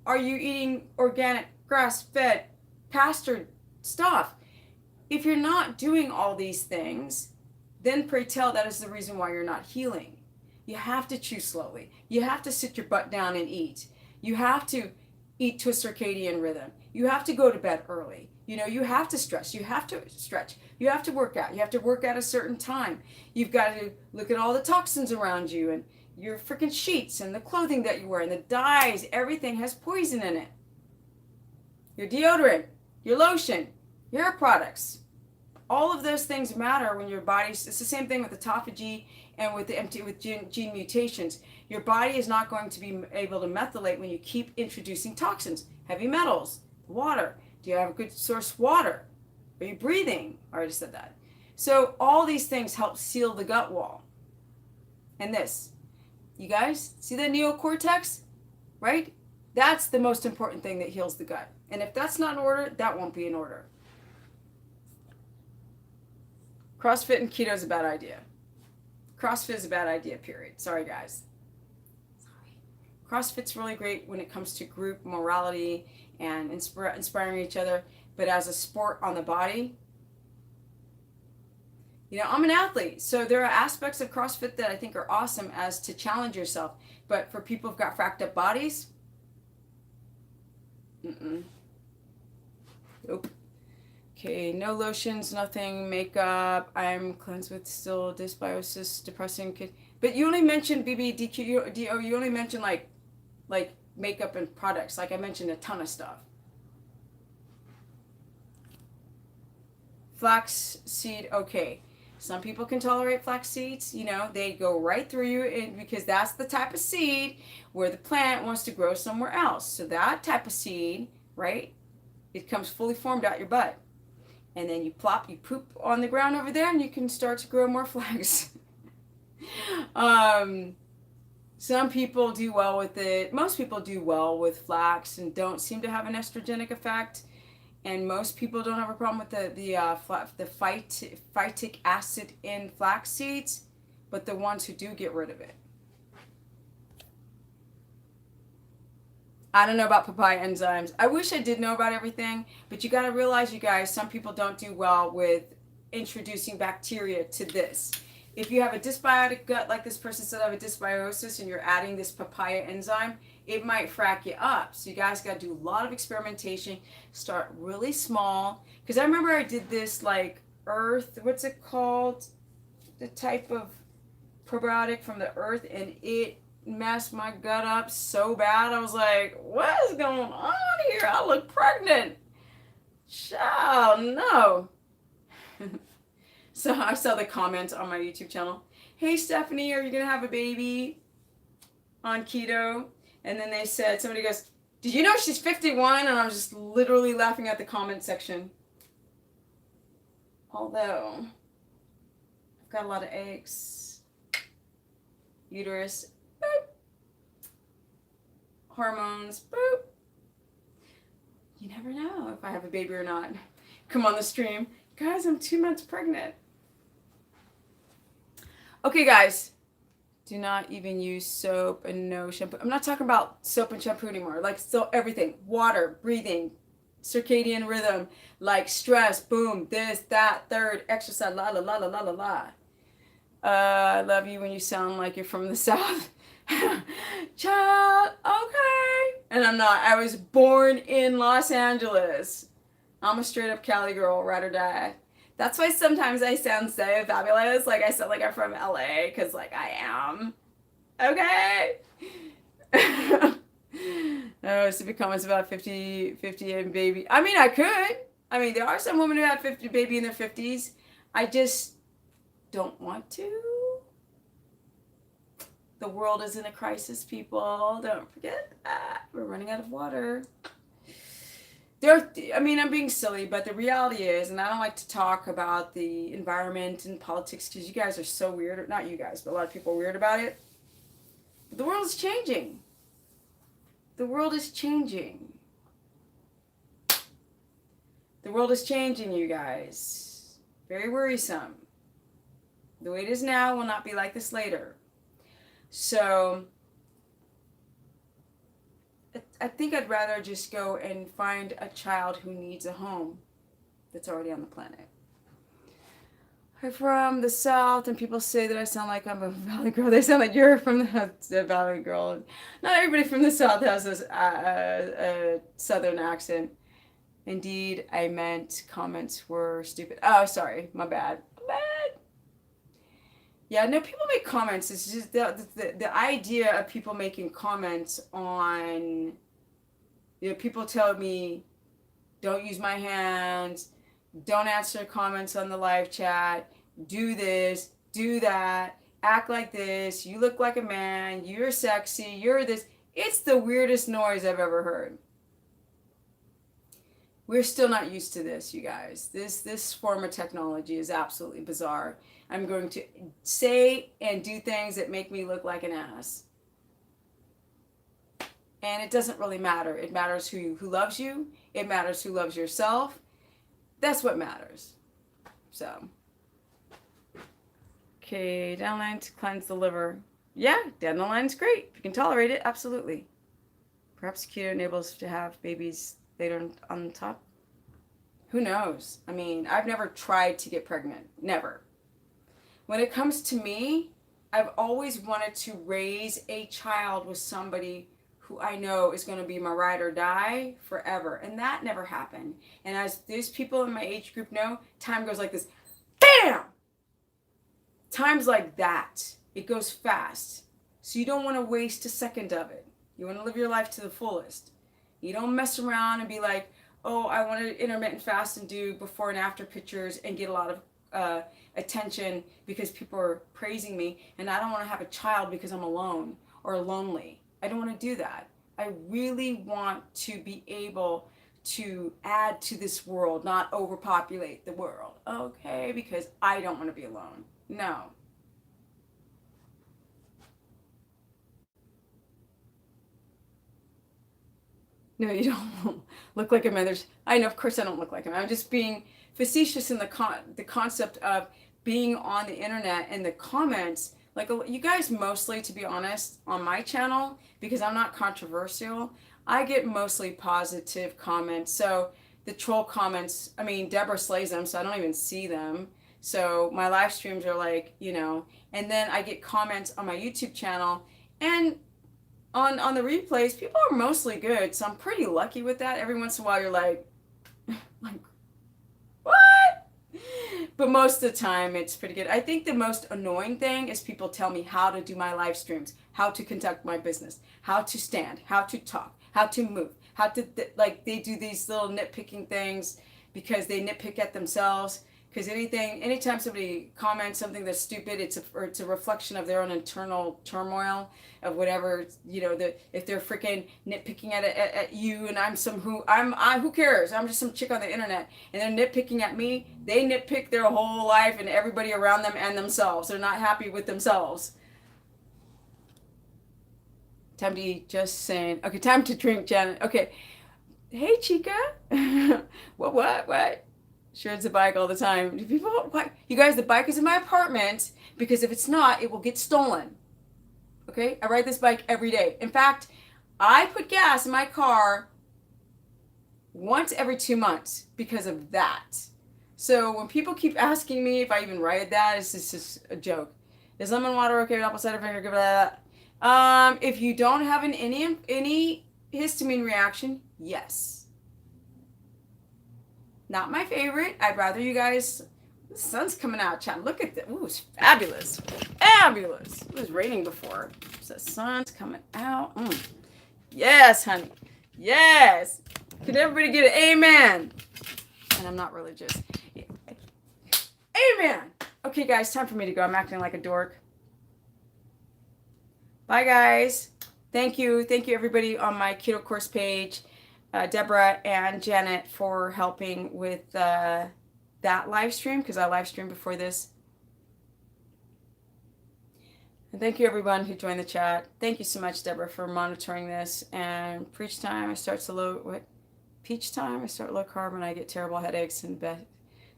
are you eating organic, grass-fed, pastured stuff? If you're not doing all these things, then pray tell that is the reason why you're not healing. You have to chew slowly. You have to sit your butt down and eat. You have to eat to a circadian rhythm. You have to go to bed early. You have to stretch. You have to stretch. You have to work out. You have to work at a certain time. You've got to look at all the toxins around you and your freaking sheets and the clothing that you wear and the dyes. Everything has poison in it. Your deodorant, your lotion, your hair products. All of those things matter when your body's, it's the same thing with autophagy and with gene mutations. Your body is not going to be able to methylate when you keep introducing toxins, heavy metals, water. Do you have a good source water? Are you breathing? I already said that. So all these things help seal the gut wall. And this, you guys, see the neocortex, right? That's the most important thing that heals the gut. And if that's not in order, that won't be in order. CrossFit and keto is a bad idea. CrossFit is a bad idea, period. Sorry, guys. Sorry. CrossFit's really great when it comes to group morality and inspiring each other. But as a sport on the body, I'm an athlete. So there are aspects of CrossFit that I think are awesome as to challenge yourself. But for people who've got fracked up bodies, nope. Okay, no lotions, nothing, makeup. I'm cleansed with still dysbiosis, depressing kid. But you only mentioned BBDQ, you only mentioned like makeup and products. Like I mentioned a ton of stuff. Flax seed, okay. Some people can tolerate flax seeds, they go right through you because that's the type of seed where the plant wants to grow somewhere else. So that type of seed, right, it comes fully formed out your butt. And then you poop on the ground over there and you can start to grow more flax. Some people do well with it. Most people do well with flax and don't seem to have an estrogenic effect. And most people don't have a problem with the phytic acid in flax seeds, but the ones who do get rid of it. I don't know about papaya enzymes. I wish I did know about everything, but you got to realize, you guys, some people don't do well with introducing bacteria to this. If you have a dysbiotic gut, like this person said, I have a dysbiosis, and you're adding this papaya enzyme, it might frack you up. So you guys got to do a lot of experimentation. Start really small. Because I remember I did this like earth, what's it called? The type of probiotic from the earth, and it messed my gut up so bad. I was like, what is going on here? I look pregnant. Child, no. So I saw the comment on my YouTube channel. Hey, Stephanie, are you going to have a baby on keto? And then they said, somebody goes, did you know she's 51? And I was just literally laughing at the comment section. Although, I've got a lot of eggs. Uterus, boop. Hormones, boop. You never know if I have a baby or not. Come on the stream. Guys, I'm 2 months pregnant. Okay, guys. Do not even use soap and no shampoo. I'm not talking about soap and shampoo anymore. Like, so everything. Water, breathing, circadian rhythm, like stress, boom, this, that, third, exercise, la, la, la, la, la, la, la. I love you when you sound like you're from the South. Child, okay. And I'm not. I was born in Los Angeles. I'm a straight up Cali girl, ride or die. That's why sometimes I sound so fabulous. Like I sound like I'm from LA, because like I am. Okay. Oh, stupid comments about 50 and baby. I mean, I could. I mean, there are some women who have 50 baby in their 50s. I just don't want to. The world is in a crisis, people. Don't forget that. We're running out of water. I'm being silly, but the reality is, and I don't like to talk about the environment and politics because you guys are so weird. Not you guys, but a lot of people are weird about it. But the world is changing. The world is changing. The world is changing, you guys. Very worrisome. The way it is now will not be like this later. So I think I'd rather just go and find a child who needs a home that's already on the planet. I'm from the South, and people say that I sound like I'm a Valley girl. They sound like you're from the Valley girl. Not everybody from the South has this Southern accent. Indeed, I meant comments were stupid. Oh, sorry, my bad. Yeah, no, people make comments. It's just the idea of people making comments on, people tell me, don't use my hands, don't answer comments on the live chat, do this, do that, act like this, you look like a man, you're sexy, you're this. It's the weirdest noise I've ever heard. We're still not used to this, you guys. This form of technology is absolutely bizarre. I'm going to say and do things that make me look like an ass. And it doesn't really matter. It matters who loves you. It matters who loves yourself. That's what matters. So. Okay, down the line to cleanse the liver. Yeah, down the line is great. If you can tolerate it, absolutely. Perhaps keto enables to have babies later on top. Who knows? I mean, I've never tried to get pregnant. Never. When it comes to me, I've always wanted to raise a child with somebody who I know is going to be my ride or die forever. And that never happened. And as these people in my age group know, time goes like this. BAM! Time's like that. It goes fast. So you don't want to waste a second of it. You want to live your life to the fullest. You don't mess around and be like, oh, I want to intermittent fast and do before and after pictures and get a lot of attention because people are praising me, and I don't want to have a child because I'm alone or lonely. I don't want to do that. I really want to be able to add to this world, not overpopulate the world. Okay, because I don't want to be alone. No. No, you don't look like a man. I know, of course I don't look like him. I'm just being facetious in the concept of being on the internet and the comments. Like, you guys mostly, to be honest, on my channel, because I'm not controversial, I get mostly positive comments. So the troll comments, I mean, Deborah slays them, so I don't even see them. So my live streams are like, and then I get comments on my YouTube channel, and on the replays, people are mostly good, so I'm pretty lucky with that. Every once in a while, you're like, what? But most of the time, it's pretty good. I think the most annoying thing is people tell me how to do my live streams, how to conduct my business, how to stand, how to talk, how to move, how to, they do these little nitpicking things because they nitpick at themselves. Because anytime somebody comments something that's stupid, it's a reflection of their own internal turmoil of whatever, if they're freaking nitpicking at you, and who cares? I'm just some chick on the internet, and they're nitpicking at me. They nitpick their whole life and everybody around them and themselves. They're not happy with themselves. Time to eat, just saying. Okay, time to drink, Janet. Okay. Hey, Chica. What? She rides the bike all the time. You guys, the bike is in my apartment because if it's not, it will get stolen. Okay? I ride this bike every day. In fact, I put gas in my car once every 2 months because of that. So when people keep asking me if I even ride that, it's just a joke. Is lemon water okay with apple cider vinegar? Give it that. If you don't have any histamine reaction, yes. Not my favorite. I'd rather you guys. The sun's coming out, chat. Look at that. Ooh, it's fabulous. Fabulous. It was raining before. So the sun's coming out. Yes, honey. Yes. Can everybody get an amen? And I'm not religious. Amen. Okay, guys, time for me to go. I'm acting like a dork. Bye, guys. Thank you. Thank you, everybody on my keto course page. Deborah and Janet for helping with that live stream, because I live streamed before this. And thank you everyone who joined the chat. Thank you so much, Deborah, for monitoring this. And for each time I start to load, peach time, I start low carb and I get terrible headaches and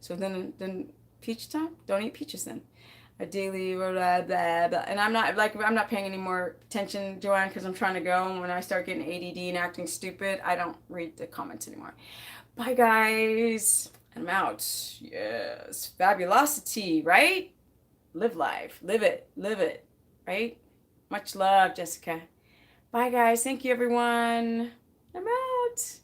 so then peach time, don't eat peaches then. A daily blah, blah, blah, blah. And I'm not paying any more attention, Joanne, because I'm trying to go. And when I start getting ADD and acting stupid, I don't read the comments anymore. Bye, guys. I'm out. Yes, fabulosity, right? Live life, live it, right? Much love, Jessica. Bye, guys. Thank you, everyone. I'm out.